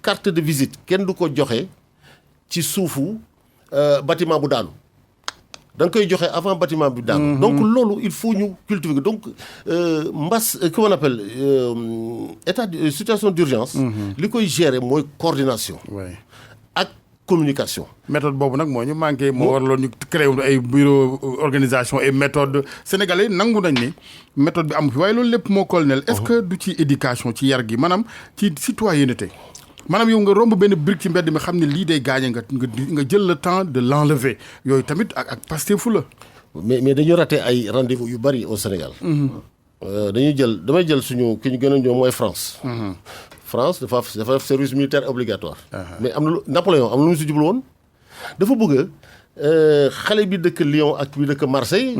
carte de visite kenn du ko joxe ci suufu bâtiment bu daanu. da nga koy joxe avant bâtiment bi daanu. donc loolu il faut ñu cultiver donc comment on appelle état de situation d'urgence. li koy gérer mooy coordination. ak communication. méthode boobu nag moo ñu manqué moo waraloon ñu créé ay bureau organisation et méthode sénégalais nangu nañ ni méthode bi amu fi waaye loolu lépp moo colonel est-ce que du ci éducation ci yar gi maanaam ci citoyenneté. maanaam yow nga romb benn brique ci mbedd mi xam ne lii day gaañe nga jël le temps de l'enlever yooyu tamit ak Pastef la. mais dañu raté ay rendez-vous yu bari au Sénégal. damay jël suñu ki ñu gën a ñëw mooy France. France dafa def service militaire obligatoire. mais am na Napoléon am na lu mu si jublu woon dafa bëgg xale bi dëkk Lyon ak bi dëkk Marseille.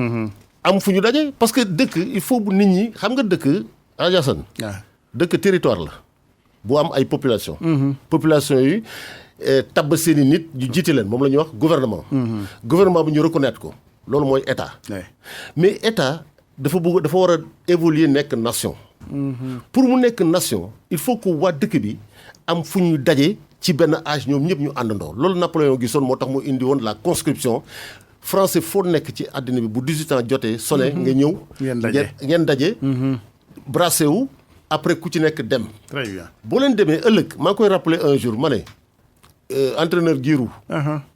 am fu ñu daje parce que dëkk il faut bu nit ñi xam nga dëkk Adiassane. dëkk territoire la bu am ay population population yi tabb seeni nit ñu jiite leen moom la ñuy wax gouvernement. gouvernement bu ñu reconnaître ko loolu mooy état. mais état dafa war a évoluer nekk nation. pour mu nekk nation il faut que waa dëkk bi am fu ñuy daje ci benn âge ñoom ñëpp ñu àndandoo loolu Napoléon gisoon moo tax mu indi woon la conscription français foo nekk ci àddina bi bu 18 ans jotee sonné nga ñëw. ngeen daje. brassé wu après ku ci nekk dem. très bien boo leen demee ëllëg maa ngi koy rappelé un jour ma ne entraîneur Giroud.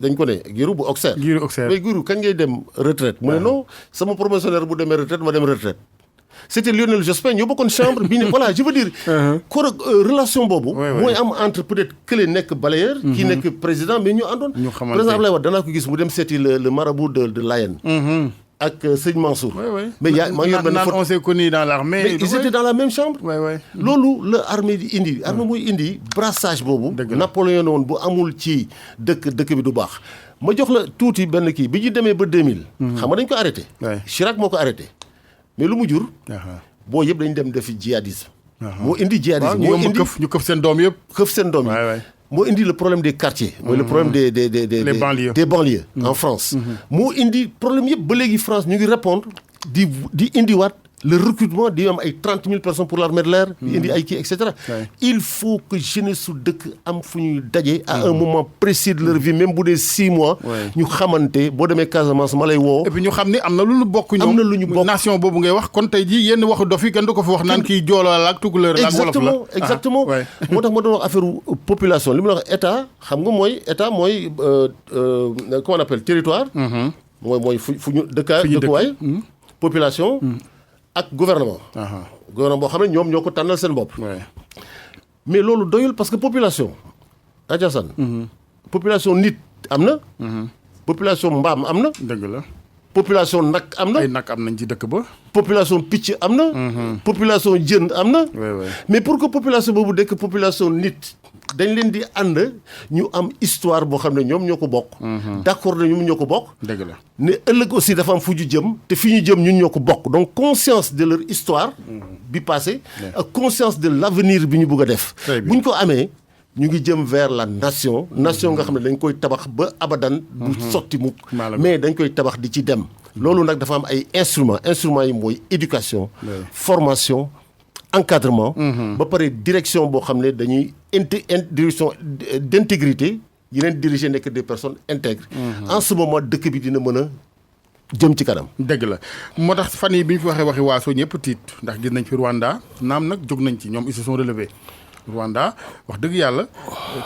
dañ ko ne Giroud bu Auxerre. mais Giroud kañ ngay dem retraite mu ne non sama promotionnaire bu demee retraite ma dem retraite. c'était Lionel Jospin ñoo bokkoon chambre bi ne voilà je veux dire. relation boobu. mooy am entre peut-être kële nekk balayeur. kii nekk président mais ñu àndoon. président Abdoulaye Wade danaa ko gis mu dem seeti le marabout de Layène. ak sëñ Mansour. mais yaa maa ngi yor benn photo on s'est connus dans l'armée. mais ils étaient dans la même chambre. loolu la armée di indi. armée mooy indi brassage boobu. Napoléon woon bu amul ci dëkk bi du baax. ma jox la tuuti benn kii bi ñu demee ba 2000. xam nga dañ ko arrêté. Chirac moo ko arrêté. mais lu mu jur. boo yëpp dañu dem defi djihadisme. moo indi djihadisme moo indi ñu këf seen doom yëpp. këf seen doom yi. moo indi le problème des quartiers. mooy le problème des banlieues en France. moo indi problème yëpp ba léegi France ñu ngi répondre di indiwaat le recrutement di am ay 30 000 personnes pour l'armée de l'air. di indi ay kii et cetera. il faut que jeunesse su dëkk am fu ñuy daje. à un moment précis de leur vie même bu dee 6 mois. ñu xamante boo demee Casamance ma lay woo. et puis ñu xam ni am na lu ñu bokk ñoom. am na lu ñu bokk nation boobu ngay wax kon tey jii yenn waxu dof yi kenn du ko fi wax naan kii Joola la ak Tukulóor la ak Wolof la. exactement moo tax ma doon wax affaire population li mu la wax état xam nga mooy comment on appelle territoire. mooy fu ñu dëkkuwaay population. ak gouvernement. gouvernement boo xam ne ñoom ñoo ko tànnal seen bopp. mais loolu doyul parce que population. Adiassane. population nit am na. population mbaam am na. dëgg la. population nag am na. ay nag am nañ ci dëkk ba. population picc am na. population jën am na. mais pour que population boobu dekk population nit dañ leen di ànd ñu am histoire boo xam ne ñoom ñoo ko bokk. d'accord na ñoom ñoo ko bokk. dëgg la ne ëllëg aussi dafa am fu ñu jëm te fi ñu jëm ñun ñoo ko bokk donc conscience de leur histoire. bi passé ak conscience de l'avenir bi ñu bëgg a def. bu ñu ko amee ñu ngi jëm vers la nation. nation nga xam ne dañ koy tabax ba abadan. du sotti mukk mais dañ koy tabax di ci dem. loolu nag dafa am ay instruments yi mooy éducation. formation. encadrement. ba pare direction boo xam ne dañuy direction d'intégrité yi leen diriger nekk des personnes intègres. en ce moment dëkk bi dina mën a jëm ci kanam. dëgg la moo tax fan yi bi ñu fi waxee waxi waaso ñëpp tiit ndax gis nañ fi Rwanda naam nag jóg nañ ci ñoom ils se sont relevés. Rwanda wax dëgg yàlla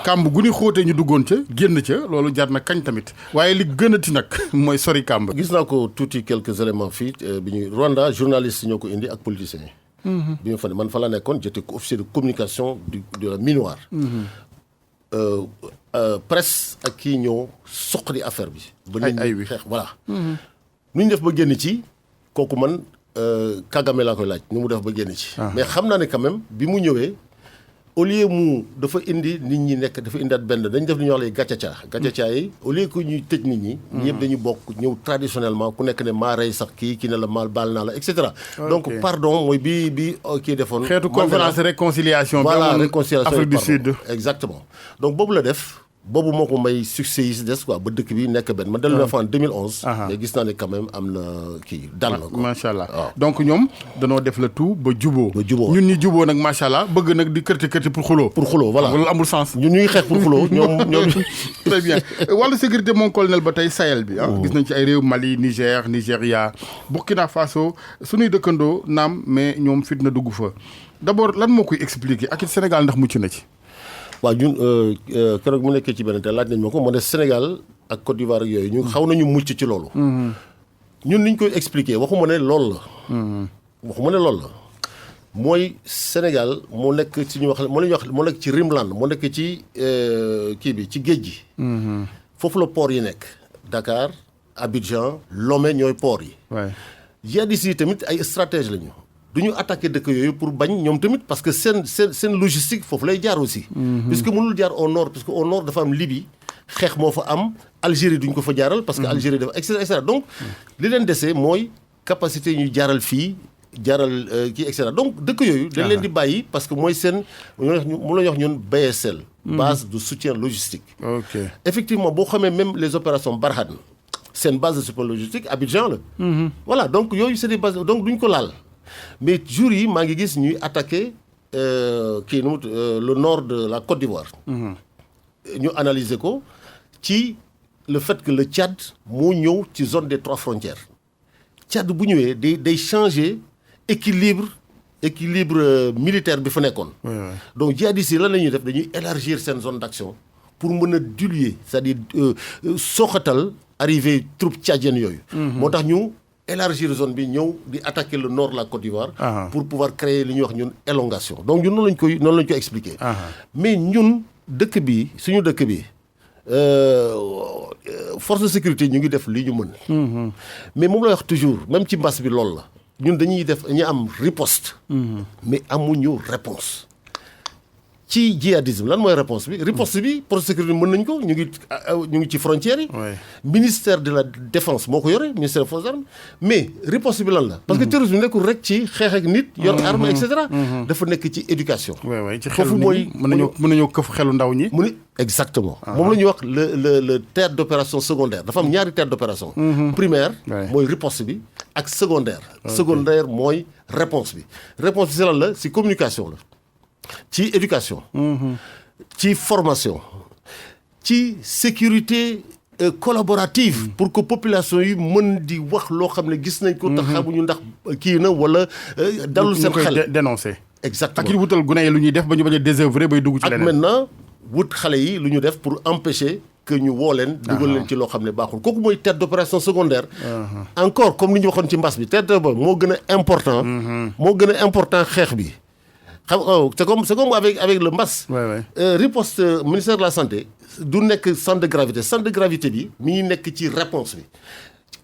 kàmb gu ni xóotee ñu duggoon ca génn ca loolu jar na kañ tamit waaye li gënati nag mooy sori kàmb. gis naa ko tuuti quelques éléments fii bi ñuy Rwanda journalistes ñoo ko indi ak politiciens yi. bi ñu fa ne man fa la nekkoon j'étais officier de communication de la Minuar. presse ak kii ñoo soqali affaire bi. ba nit ñi xeex voilà. nu ñu def ba génn ci kooku man Kagame laa koy laaj nu mu def ba génn ci. mais xam naa ne quand même bi mu ñëwee au lieu mu dafa indi nit ñi nekk dafa indiwaat benn dañ def lu ñuy wax les gàccaca yi au lieu que ñuy tëj nit ñi. ñëpp dañu bokk ñëw traditionnellement ku nekk ne maa rey sax kii ne la maal baal naa la et cetera. donc pardon mooy bi kii defoon. xeetu conférence réconciliation. voilà réconciliation Afrique du Sud. exactement donc boobu la def. boobu moo ko may succès yi si des quoi ba dëkk bi nekk benn ma dellu na fa en 2011. mais gis naa ne quand même am na kii dal na ko. macha allah donc ñoom danoo def le tout ba juboo. ñun ñi juboo nag macha allah bëgg nag di kërti pour xuloo. voilà loolu amul sens. ñun ñuy xeex pour xuloo ñoom. très bien wàllu sécurité mon colonel ba tey Sahel bi gis nañ ci ay réew Mali Niger Nigéria Burkina Faso suñuy dëkkandoo naam mais ñoom fitna dugg fa d'abord lan moo koy expliquer ak it Sénégal ndax mucc na ci. waaw ñun keroog mu nekkee ci benn te laaj nañ ma ko moo ne Sénégal ak Côte d'Ivoire ak yooyu ñun xaw nañu mucc ci loolu. ñun niñ koy expliquer waxuma ne loolu la. mooy Sénégal moo nekk ci ñu wax moo la ñuy wax moo nekk ci Rimland moo nekk ci kii bi ci géej gi. foofu la port yi nekk. Dakar Abidjan Lomé ñooy port yi. jihadistes yi tamit ay stratège lañu. du ñu attaqué dëkk yooyu pour bañ ñoom tamit parce que seen logistique foofu lay jaar aussi. puisque mënul jaar au nord parce que au nord dafa am Libye xeex moo fa am Algérie duñ ko fa jaaral parce que Algérie dafa et cetera donc li leen dese mooy capacité ñu jaaral fii jaaral kii et cetera donc dëkk yooyu dañ leen di bàyyi parce que mooy seen mu la ñu wax ñun BSL base de soutien logistique. Effectivement boo xamee même les opérations Barkhane seen base de soutien logistique Abidjan la. Voilà donc yooyu c'est des bases donc duñ ko laal mais jour yi maa ngi gis ñuy attaquer le nord de la Côte d'Ivoire. ñu analyser ko ci le fait que le Tchad moo ñëw ci zone des 3 frontières Tchad bu ñëwee day changer équilibre militaire bi fa nekkoon. Donc djihadistes yi lan la ñuy def dañuy élargir seen zone d'action pour mën a diluer c'est-à-dire soxatal arrivée troupes tchadiennes yooyu. moo tax ñu élargir zone bi ñëw di attaquer le nord de la Côte d'Ivoire. Pour pouvoir créer li ñuy wax ñun élongation donc ñun noonu lañ koy expliquer. Mais ñun dëkk bi suñu dëkk bi force de sécurité ñu ngi def li ñu mën. Mais moom la wax toujours même ci mbas bi loolu la ñun dañuy am riposte. Mais amuñu réponse ci djihadisme lan mooy réponse bi riposte bi force de sécurité mën nañ ko ñu ngi ci frontières yi. Ministère de la défense moo ko yore ministère des forces armées mais riposte bi lan la. parce que terrorisme bi nekkul rek ci xeex ak nit. yor arme et cetera. dafa nekk ci éducation. ci xelu nit ñi mën nañoo këf xelu ndaw ñi. Exactement moom la ñuy wax le théâtre d'opération secondaire dafa am ñaari théâtre d'opération. Primaire mooy riposte bi ak secondaire. Secondaire mooy réponse bi c'est lan la ci communication la. ci éducation. ci formation. ci sécurité collaborative. pour que population yi mën di wax loo xam ne gis nañ ko. te xamuñu ndax kii na wala dalul seen xel. ñu koy dénoncer. Exactement ak it wutal gune yi lu ñuy def ba ñu bañ a désœuvrer bay dugg ci leneen. ak maintenant wut xale yi lu ñu def pour empêcher que ñu woo leen. dugal leen ci loo xam ne baaxul kooku mooy théâtre d'opération secondaire. encore comme li ñu waxoon ci mbas bi théâtre d'opération moo gën a important. moo gën a important xeex bi. c'est comme avec le mbas. Riposte ministère de la santé du nekk centre de gravité bi mi ngi nekk ci réponse bi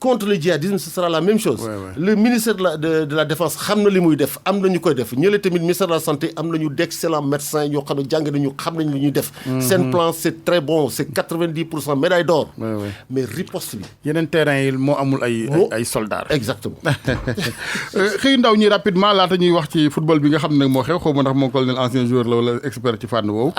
contre le djihadisme ce sera la même chose. Le ministère de la défense xam na li muy def am na ñu koy def ñële tamit ministère de la santé am nañu d'excellents médecins yoo xam ne jàng nañu xam nañ li ñuy def. seen plan c'est très bon c'est 90% médaille d'or. Mais riposte bi. yeneen terrain yi moo amul ay soldats. Exactement. xëy ndaw ñi rapidement laata ñuy wax ci football bi nga xam ne moo xew xaw ma ndax moo colonel ancien joueur la wala expert ci fànn woowu.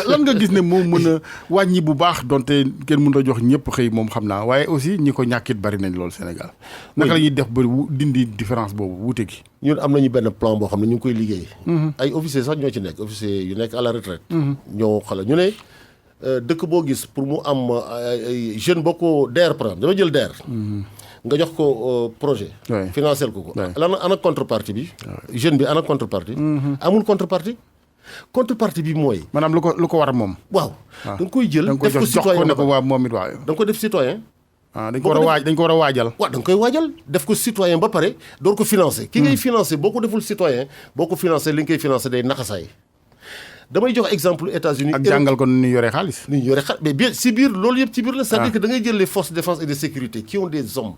lan nga gis ne moo mën a wàññi bu baax donte kenn mën a jox ñëpp xëy moom xam naa waaye aussi ñi ko ñàkkit bari nañ loolu Sénégal. naka la ñuy def ba dindi différence boobu wuute gi. ñun am nañu benn plan boo xam ne ñu ngi koy liggéey. ay officiers sax ñoo ci nekk officiers yu nekk à la retraite. ñoo xala ñu ne dëkk boo gis pour mu am ay jeunes boo ko DER par exemple dama jël DER. nga jox ko projet. financé ko ko. ana contrepartie bi. jeune bi ana contrepartie. amul contrepartie bi mooy. maanaam lu ko war moom. waaw da nga koy jël def ko citoyen da nga ko def citoyen. dañ ko war a waajal. waaw da nga koy waajal def ko citoyen ba pare door ko financer. ki ngay financer boo ko deful citoyen boo ko financer li nga koy financer day naxasaay. damay jox exemple États-Unis ak jàngal ko nu ñu yore xaalis. mais bien si biir loolu yëpp ci biir la. c'est-à-dire que da ngay jël les forces de défense et de sécurité qui ont des hommes.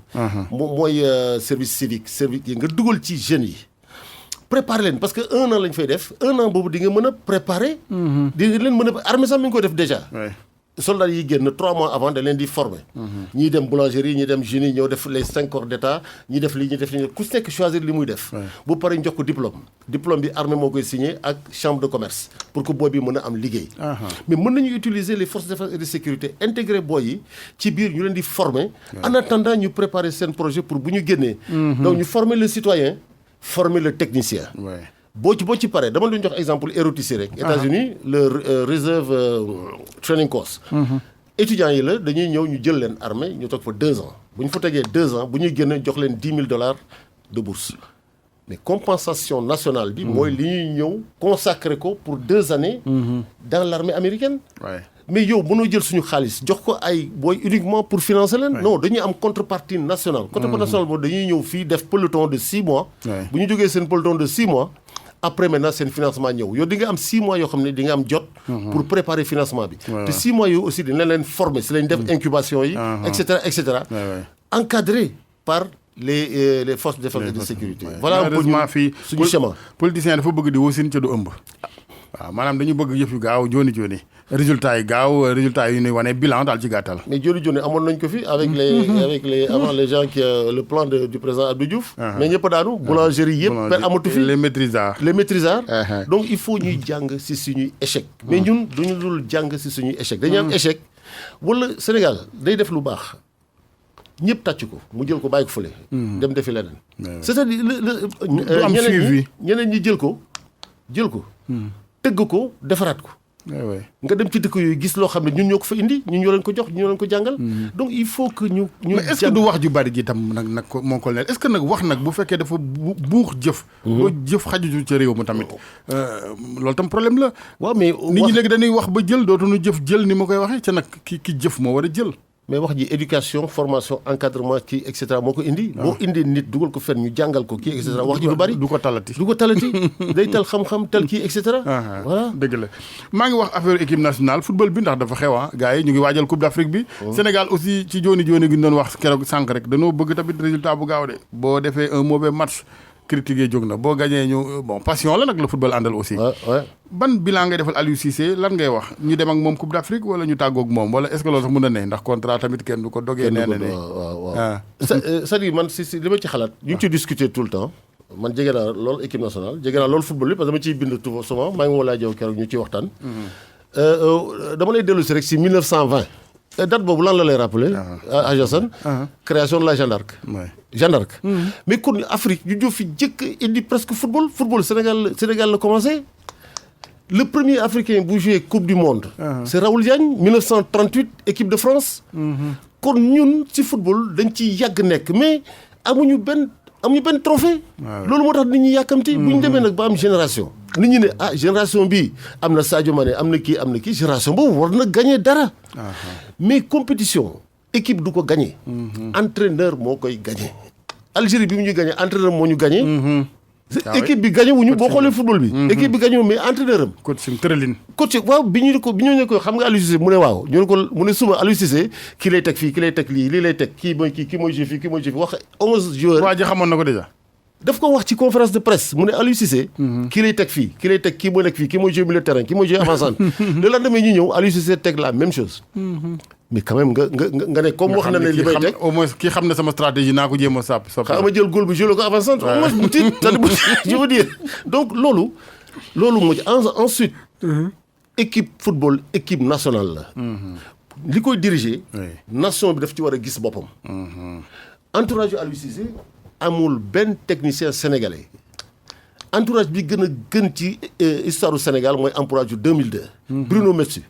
mooy service civique yi nga dugal ci jeunes yi. préparer leen parce que 1 an lañ fay def 1 an boobu di nga mën a préparer. di leen mën a armée sax mi ngi koy def déjà. soldats yi génn 3 mois avant da leen di former. ñii dem boulangerie ñii dem génie ñëw def les 5 corps d'état ñii def lii ñii def lii ku nekk choisir li muy def. bu paree ñu jox ko diplôme bi armée moo koy signé ak chambre de commerce pour que booy bi mën a am liggéey. mais mën nañu utiliser les forces de défense et de sécurité intégrer booy yi ci biir ñu leen di former. en attendant ñu préparer seen projet pour bu ñu génnee. donc ñu former le citoyen former le technicien. boo ci paree dama leen jox exemple ROTC rek. États-Unis le Reserve Training Course. étudiants yi la dañuy ñëw ñu jël leen armée ñu toog fa 2 ans bu ñu fa tegee 2 ans bu ñuy génne jox leen $10,000 de bourse mais compensation nationale bi. mooy li ñuy ñëw consacrer ko pour 2 années. dans l'armée américaine. mais yow mënoo jël suñu xaalis jox ko ay booy uniquement pour financer leen. non dañuy am contrepartie nationale. contrepartie nationale boobu dañuy ñëw fii def peloton de 6 mois. bu ñu jógee seen peloton de 6 mois. après maintenant seen financement ñëw yow di nga am 6 mois yoo xam ne di nga am jot. pour préparer financement bi. te 6 mois yooyu aussi dina leen former si lañ def incubation yi. et cetera. Encadré par les forces de défense et de sécurité. voilà un peu suñu schéma. politicien dafa bëgg di wasin ca du ëmb. waaw maanaam dañu bëgg yëf yu gaaw jooni résultat yi gaaw résultat yi ñuy wane bilan daal ci gàttal. mais joni amoon nañ ko fi avec les avant les gens qui le plan du président Abdou Diouf. mais ñëpp daanu boulangerie yëpp per amatu fi les maîtrisards. donc il faut ñuy jàng si suñuy échec. mais ñun duñu dul jàng si suñuy échec dañuy am échec wala Sénégal day def lu baax ñëpp tàcc ko mu jël ko bàyyi ko fële. dem defi leneen. c'est-à-dire ñeneen ñi jël ko tëgg ko defaraat ko. nga dem ci dëkk yooyu gis loo xam ne ñun ñoo ko fa indi ñun ñoo leen ko jox ñoo leen ko jàngal. donc il faut que ñu. mais est-ce que du wax ju bari ji tam nag mon colonel est-ce que nag wax nag bu fekkee dafa buux jëf. ba jëf xajuju ci réew mi tamit. loolu tam problème la. waaw mais nit ñi léegi dañuy wax ba jël dootuñu jël ni ma koy waxee ca nag ki jëf moo war a jël. mais wax ji éducation formation encadrement kii et cetera moo ko indi. boo indee nit dugal ko fenn ñu jàngal ko kii et cetera wax ji du bari. du ko talati day tal xam-xam tal kii et cetera. voilà dëgg la maa ngi wax affaire équipe nationale football bi ndax dafa xew gars yi ñu ngi waajal coupe d'Afrique bi. Sénégal aussi ci jooni gi ñu doon wax keroog sànq rek dañoo bëgg tamit résultat bu gaaw de. boo defee un mauvais match critiqué jóg na boo gagné ñu bon passion la nag la football àndal aussi. ban bilan ngay defal Aliou Cissé lan ngay wax ñu dem ak moom coupe d'Afrique wala ñu tàggoog moom wala est-ce que loolu sax mën na ne ndax contrat tamit kenn du ko dogee. nee na ne waaw c'est-à-dire man si li ma ci xalaat. ñu ngi ciy discuter tout le temps. man jege naa loolu équipe nationale jege naa loolu football bi parce que dama ciy bind tout souvent maa ngi woo laa jëw keroog ñu ciy waxtaan. dama lay dellu si rek si 1920. date boobu lan la lay rappeler. Adjacent. création de la Jeanne d'Arc. mais kon Afrique ñu jóg fi jëkk indi presque football Sénégal la commencé. le premier Africain bu joué Coupe du Monde. c'est Raoul Diagne 1938 équipe de France. kon ñun ci football dañ ci yàgg nekk mais amuñu benn trophée. loolu moo tax nit ñi yàkkamti. bu ñu demee nag ba am génération. nit ñi ne génération bii am na Sadio Mané am na kii génération boobu war na gagner dara. mais compétition équipe du ko gagner. entraîneur moo koy gagner. Algérie bi mu ñuy gagner entraîneur moo ñu gagner. équipe bi gagné wuñu boo xoolee football bi. équipe bi gagné wu mais entraîneur am. coach tëralin. coach waaw bi ñu ne ko xam nga Aliou Cissé mu ne waaw ñu ne ko mu ne suma Aliou Cissé kii lay teg fii kii lay teg lii lay teg kii mooy joué fii kii mooy joué fii wax 11 joueurs. waa ji xamoon na ko déjà. daf ko wax ci conférence de presse mu ne Aliou Cissé. kii lay teg fii kii lay teg kii mooy nekk fii kii mooy joué milieu de terrain kii mooy joué avant-centre. le lendemain ñu ñëw Aliou Cissé teg la même chose. mais quand même nga ne comme wax na ne li may teg au moins kii xam ne sama stratégie naa ko jéem a sàpp xaaral ma jël góol bi jëloo ko avant-centre au moins bu tiit je veux dire donc loolu moo ci ensuite équipe football équipe nationale la li koy diriger nation bi daf ci war a gis boppam entourage yu Aliou Cissé amul benn technicien sénégalais entourage bi gën ci histoire du Sénégal mooy entourage yu 2002 Bruno Metsu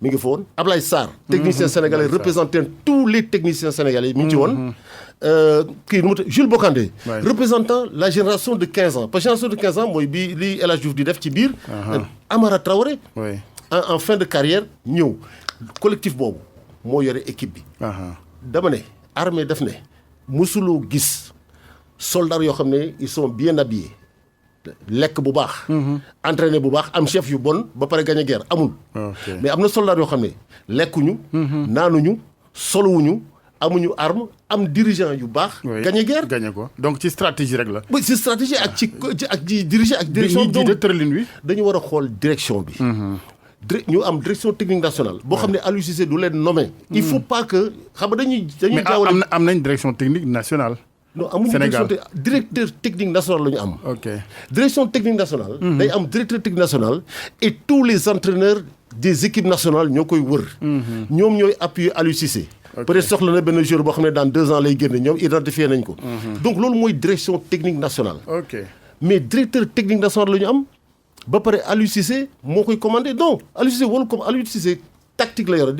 mi ngi fa woon Ablaye Sarr technicien sénégalais représentant tous les techniciens sénégalais mi ngi ci woon kii nu mu Jules Bocandé représentant la génération de 15 ans parce que génération de 15 ans mooy bi li El Hadj Diouf di def ci biir Amara Traoré en fin de carrière ñëw collectif boobu moo yore équipe bi dama ne armée def ne mosuloo gis soldats yoo xam ne ils sont bien habillés lekk bu baax. entraîné bu baax am chef yu bon ba pare gagné guerre amul. mais am na soldats yoo xam ne lekkuñu. naanuñu solowuñu amuñu arme am dirigeant yu baax. gagné guerre gagné ko donc ci stratégie rek la. oui ci stratégie ak ci diriger ak. direction bi ñuy tëralin wi. dañu war a xool direction bi. ñu am direction technique nationale. boo xam ne Aliou Cissé du leen nommer. il faut pas que xam nga dañuy jaawale. mais am nañ direction technique nationale. non amuñu directeur technique national la ñu am. direction technique nationale. day am directeur technique national et tous les entraîneurs des équipes nationales ñoo koy wër. ñoom ñooy appuyer Aliou Cissé. peut-être soxla na benn joueur boo xam ne dans 2 ans lay génne ñoom identifié nañ ko. donc loolu mooy direction technique nationale. mais directeur technique national la ñu am ba pare Aliou Cissé moo koy commandé donc Aliou Cissé wala comme Aliou Cissé. tactique la yore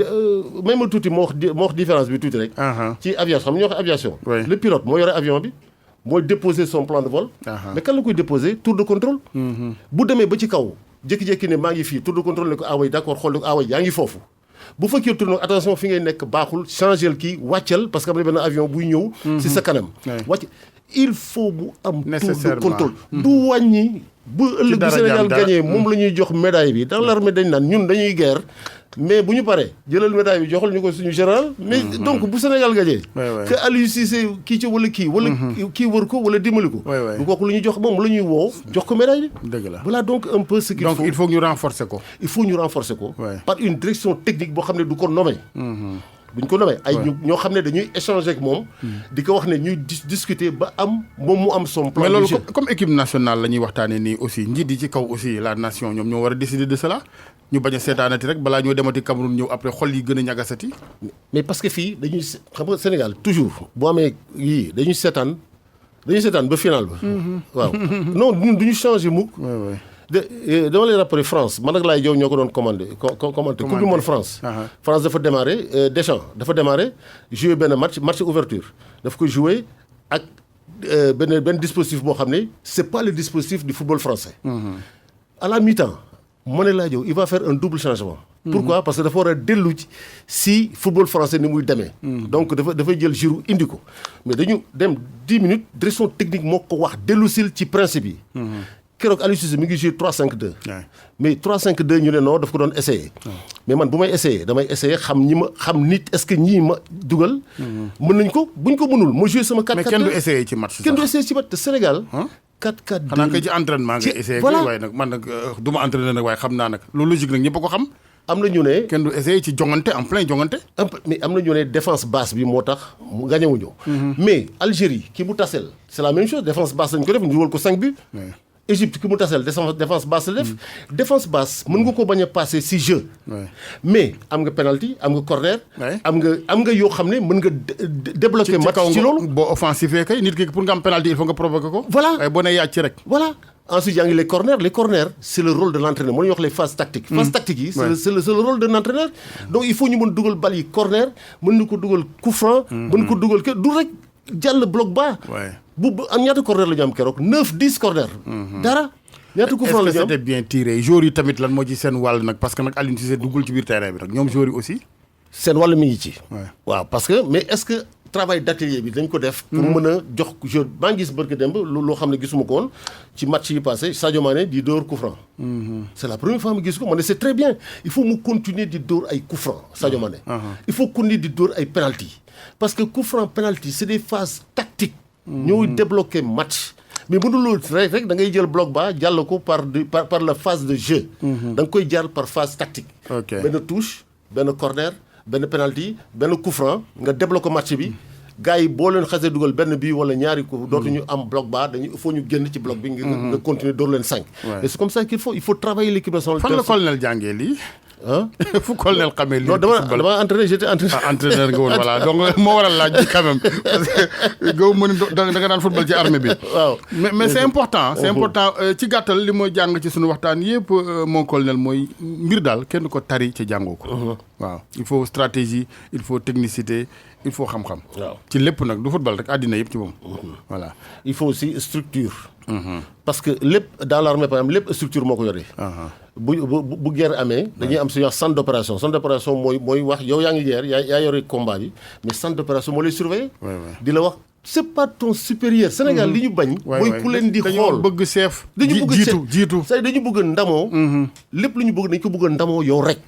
même tuuti moo wax différence bi tuuti rek. ci aviation xam nga ñoo wax aviation. le pilote moo yore avion bi mooy déposer son plan de vol. mais kan la koy déposer tour de contrôle. bu demee ba ci kaw jékki-jékki ne maa ngi fii tour de contrôle ne ko away d'accord xool ne ko away yaa ngi foofu. bu fekkee tourné attention fi ngay nekk baaxul changel kii wàccal parce que am na benn avion buy ñëw. si sa kanam. wàcc il faut mu am. tour de contrôle du wàññi bu ëllëg bu Sénégal gagné moom la ñuy jox médaille bi dans l'armée dañ naan ñun dañuy guerre mais bu ñu paree jëlal médaille bi joxal ñu ko suñu général mais donc bu Sénégal gagné que Aliou Cissé kii ci wala kii wër ko wala dimbali ko bu kooku la ñuy jox moom la ñuy woo jox ko médaille bi dëgg la voilà donc un peu ce qu'il faut donc il faut ñu renforcer ko par une direction technique boo xam ne du ko nommer bu ñu ko nomee ay ñoo xam ne dañuy échanger ak moom di ko wax ne ñuy discuter ba am moom mu am son plan. mais loolu comme équipe nationale la ñuy waxtaanee nii aussi njiit yi ci kaw aussi la nation ñoom ñoo war a décider de cela ñu bañ a seetaanati rek balaa ñoo demati Cameroun ñëw après xol yi gën a ñagasati. mais parce que fii dañuy xam nga Sénégal toujours boo amee yii dañuy seetaan ba final ba. waaw non ñun du ñu changer mukk. dama lay rappeler France man ak Laye Diop ñoo ko doon commenté coupe du monde France. France dafa démarrer Deschamps dafa démarrer jouer benn match ouverture daf ko jouer ak benn dispositif boo xam ne c'est pas le dispositif du football français. à la mi-temps mu ne Laye Diop il va faire un double changement. pourquoi parce que dafa war a dellu si football français ni muy demee. donc dafay jël Giroud indi ko mais dañu dem 10 minutes direction technique moo ko wax dellu sil ci principe yi. keroog Aliou Cissé mi ngi joué 3-5-2. mais 3-5-2 ñu ne non daf ko doon essayé. mais man bu may essayé damay essayé xam nit est-ce que ñii ma dugal. mën nañ ko buñ ko mënul ma joué sama 4-4-2. mais kenn du essayé ci match. kenn du essayé ci match te Sénégal. 4-4-2 xanaa kay ci entraînement nga essayé. voilà waaye nag man nag du ma entraîné nag waaye xam naa nag loolu logique nag ñëpp a ko xam. am na ñu ne. kenn du essayé ci jongante en plein jongante. mais am na ñu ne défense basse bi moo tax mu gagné wuñu. mais Algérie ki mu tasel c'est la même chose défense basse lañ ko def ñu dugal ko 5 buts. Égypte ki mu tasel défense basse la def. défense basse mën nga ko bañ a passer si jeu. mais am nga penalty am nga corner. am nga yoo xam ne mën nga débloquer match ci loolu. boo offensif kay nit ki pour nga am penalty il faut nga provoquer ko. voilà waaye boo nee yàcc rek. voilà ensuite yaa ngi les corners c'est le rôle de l'entraîneur moo ñu wax les phases tactiques. phases tactiques yi c'est le rôle de l'entraîneur. donc il faut ñu mën dugal bal yi corner mën na ko dugal coup franc. mën ko dugal du rek jàll bloc bas. bu am ñaata corner la ñu am keroog 9-10 corner. dara ñaata coup franc la ñu am est-ce que c'était bien tiré joueurs yi tamit lan moo ci seen wàll nag parce que nag Aliou Cissé duggul ci biir terrain bi nag ñoom joueurs yi aussi. seen wàll mi ngi ci. waaw parce que mais est-ce que travail d'atelier bi dañ ko def. pour mën a jox joueur maa ngi gis barke démb loo xam ne gisuma ko woon ci match yi passé Sadio Mané di dóor coup franc. c'est la première fois ma gis ko ma ne c'est très bien il faut mu continuer di dóor ay coup franc Sadio Mané. il faut continuer di dóor ay penalty parce que coup franc penalty c'est des phases tactiques. ñooy débloquer match. mais mënuloo rek da ngay jël bloc bas jàll ko par la phase de jeu. da nga koy jàll par phase tactique. benn touche benn corner benn penalty benn coup franc nga débloquer match bi. gars yi boo leen xasee dugal benn bii wala ñaari coup dootuñu am bloc bas il faut ñu génn ci bloc bi. nga continuer door leen 5. et c'est comme ça qu'il faut travailler l'équipe nationale. fan la colonel jàngee lii. fu colonel xamee lii. non dama entraîné j'étais entraîneur. entraîneur nga woon voilà donc moo waral laaj bi quand même parce que gaw mën da nga daan football ci armée bi. waaw mais c'est important. c'est important ci gàttal li mooy jàng ci suñu waxtaan yëpp mon colonel mooy mbir daal kenn ko tari ci jàngoo ko. waaw il faut stratégie il faut technicité il faut xam-xam. waaw ci lépp nag du football rek àddina yëpp ci moom. voilà il faut aussi structure. parce que lépp dans l'armée par exemple lépp structure moo ko yore. bu guerre amee. dañuy am suñuy wax centre d'opération mooy wax yow yaa ngi guerre yaa yore combat bi mais centre d'opération moo lay surveiller. di la wax c'est pas ton supérieur. Sénégal li ñu bañ. mooy ku leen di xool dañoo bëgg chef. dañu bëgg chef jiitu c'est dañu bëgg ndamoo. lépp lu ñu bëgg dañu ko bëgg ndamoo yow rek.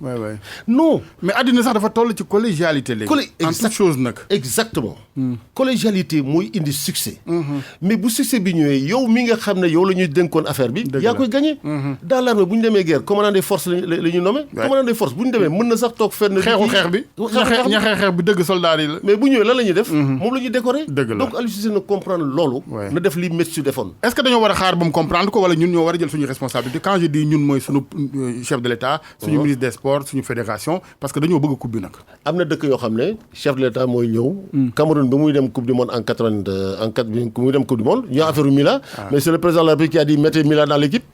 non. mais àddina sax dafa toll ci collégialité léegi. en toute chose nag. exactement. collégialité mooy indi succès. mais bu succès bi ñëwee yow mi nga xam ne yow la ñuy dénkoon affaire bi. yaa koy gagné. dans l'armée bu ñu demee guerre commandant des forces la ñu nommé. commandant des forces bu ñu demee mën na sax toog fenn. xeex bi xeex bi dëgg soldat yi la. mais bu ñëwee lan la ñuy def. moom la ñuy décorer. donc Aliou Cissé na comprendre loolu. na def li métti su defoon. est-ce que dañoo war a xaar ba mu comprendre ko wala ñun ñoo war a jël suñu responsabilité quand je dis ñun mooy suñu chef de l'État. suñu ministre des sports suñu fédération parce que dañoo bëgg coupe bi nag. am na dëkk yoo xam ne chef de l'État mooy ñëw. Cameroun bi muy dem coupe du monde en 80 bi muy dem coupe du monde ñoo affaire Mila. mais c'est le président de la République qui a dit mettez Mila dans l'équipe.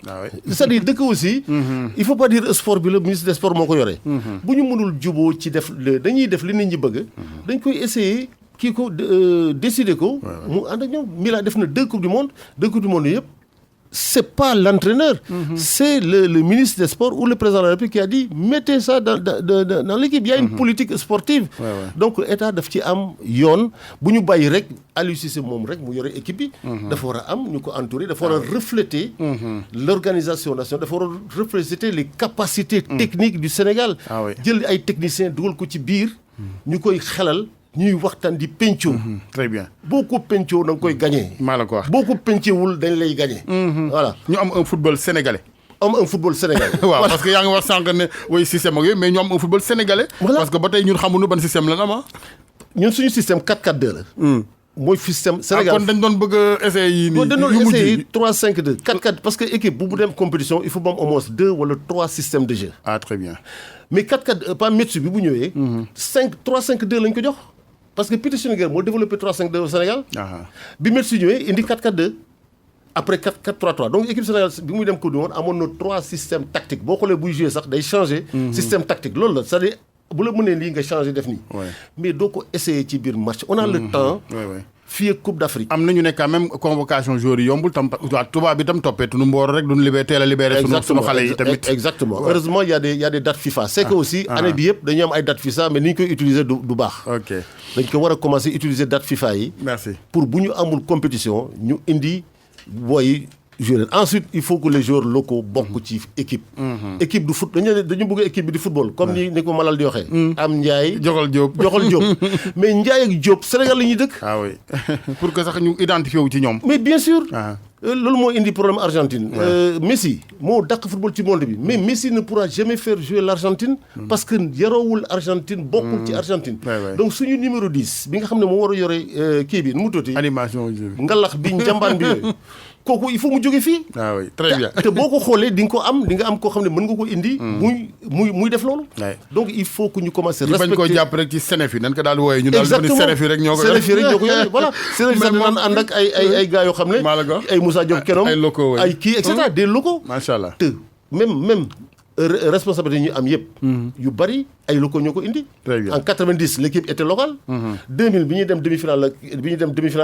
c'est-à-dire dëkk aussi. il faut pas dire sport bi la ministre des sports moo ko yore. bu ñu mënul juboo ci def dañuy def li nit ñi bëgg. dañ koy essayer. kii ko décider ko. mu ànd ak ñoom Mila def na 2 coupes du monde yëpp c'est pas l'entraîneur, c'est le ministre des Sports ou le président de la République qui a dit mettez ça dans l'équipe. Il y a une politique sportive. Donc état daf ci am yoon bu ñu bàyyi rek Aliou Cissé moom rek mu yore équipe bi. dafa war a am ñu ko entourer, dafa war a refléter l'organisation nationale, dafa war a refléter les capacités techniques du Sénégal. jël ay techniciens dugal ko ci biir ñu koy xelal. ñuy waxtaan di pencoo. très bien boo ko pencoo da nga koy gagné. maa la ko wax boo ko penceewul dañ lay gagné. voilà ñu am un football sénégalais. un football sénégalais. waaw parce que yaa ngi wax sànq ne way système ak yooyu mais ñu am un football sénégalais. parce que ba tey ñun xamuñu ban système la na ñun suñu système 4-4-2 la. mooy système Sénégal kon dañ doon bëgg a essayer yii nii. dañ doon essayer 3-5-2 4-4 parce que équipe bu dem compétition il faut ba am au moins 2 wala 3 systèmes de jeu. très bien. mais 4-4 pas Metsu bi bu ñëwee. 3-5-2 lañ ko jox. parce que Peter Schnittger moo développé 3-5-2 au Sénégal. bi Metsu ñëwee indi 4-4-2. après 4-4-3-3 donc équipe Sénégal bi muy dem Coupe du Monde amoon na 3 systèmes tactiques boo xoolee buy jouer sax day changer. système tactique loolu la c'est-à-dire bu la mënee lii nga changer def nii. mais doo ko essayer ci biir match. on a le temps. fii ak Coupe d'Afrique. am nañu ne quand même convocation joueurs yi yombul tam waa tubaab bi tam toppeetu nu mboor rek duñu libéré teel a libéré. sunu xale yi tamit exactement heureusement il y a des dates FIFA. c'est que aussi année bi yëpp dañu am ay dates FIFA mais ni ñu koy utiliser du baax. dañ ko war a commencer utiliser date FIFA yi. merci pour bu ñu amul compétition ñu indi booy joueurs. Ensuite il faut que les joueurs locaux bokk ci équipe. équipe du foot dañu bëgg équipe bi di football. comme ni ko Malal di waxee. am Ndiaye joxal Diop mais Ndiaye ak Diop Sénégal la ñuy dëkk. oui pour que sax ñu identifié wu ci ñoom. mais bien sûr. loolu moo indi problème Argentine. Messi moo dàq football ci monde bi mais Messi ne pourra jamais faire jouer l'Argentine. parce que yaroowul Argentine bokkul ci Argentine. donc suñu numéro 10 bi nga xam ne moo war a yore kii bi nu mu tuuti. animation ngalax bi njambaan bi yooyu. kooku il faut mu jóge fii. oui très bien. te boo ko xoolee di nga ko am di nga am koo xam ne mën nga ko indi. muy def loolu. donc il faut que ñu commencer respecter. bañ koo jàpp rek ci Sénéf yi nan ko daal wooyee. ñu daal di Sénéf yi rek ñoo ko yore. Sénéf yi rek ñoo ko yore voilà. Sénéf yi sax dinañ ànd ak ay gars yoo xam ne. ay Moussa Diop Kenom ay locaux ay kii et cetera des locaux. macha allah te même responsabilité ñu am yëpp. yu bari ay locaux ñoo ko indi. très bien en 90 l'équipe était locale. 2000 bi ñuy dem demi-finale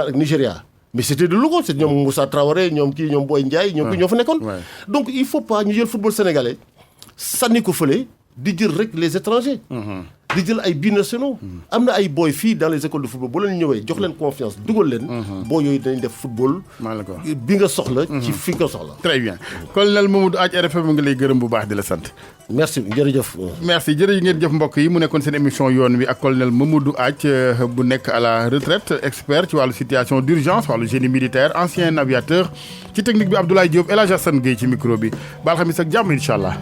ak Nigéria. mais c'était de locaux c'est ñoom Moussa Traoré ñoom Boy Ndiaye ñoo fa nekkoon. donc il faut pas ñu jël football sénégalais sànni ko fële di jël rek les étrangers. di jël ay binationaux. am na ay boy fii dans les écoles de football bu leen ñëwee jox leen confiance dugal leen. boo yooyu dañ def football. bi nga soxla. ci fi nga soxla. très bien colonel Mamadou Athie RFM nga lay gërëm bu baax di la sant. merci jërëjëf. merci ngeen jëf mbokk yi mu nekkoon seen émission yoon wi ak colonel Mamadou Athie bu nekk à la retraite expert ci wàllu situation d'urgence wàllu génie militaire ancien aviateur ci technique bi Abdoulaye Diop El Hadj Assane Gueye ci micro bi ba alxamis ak jàmm incha allah.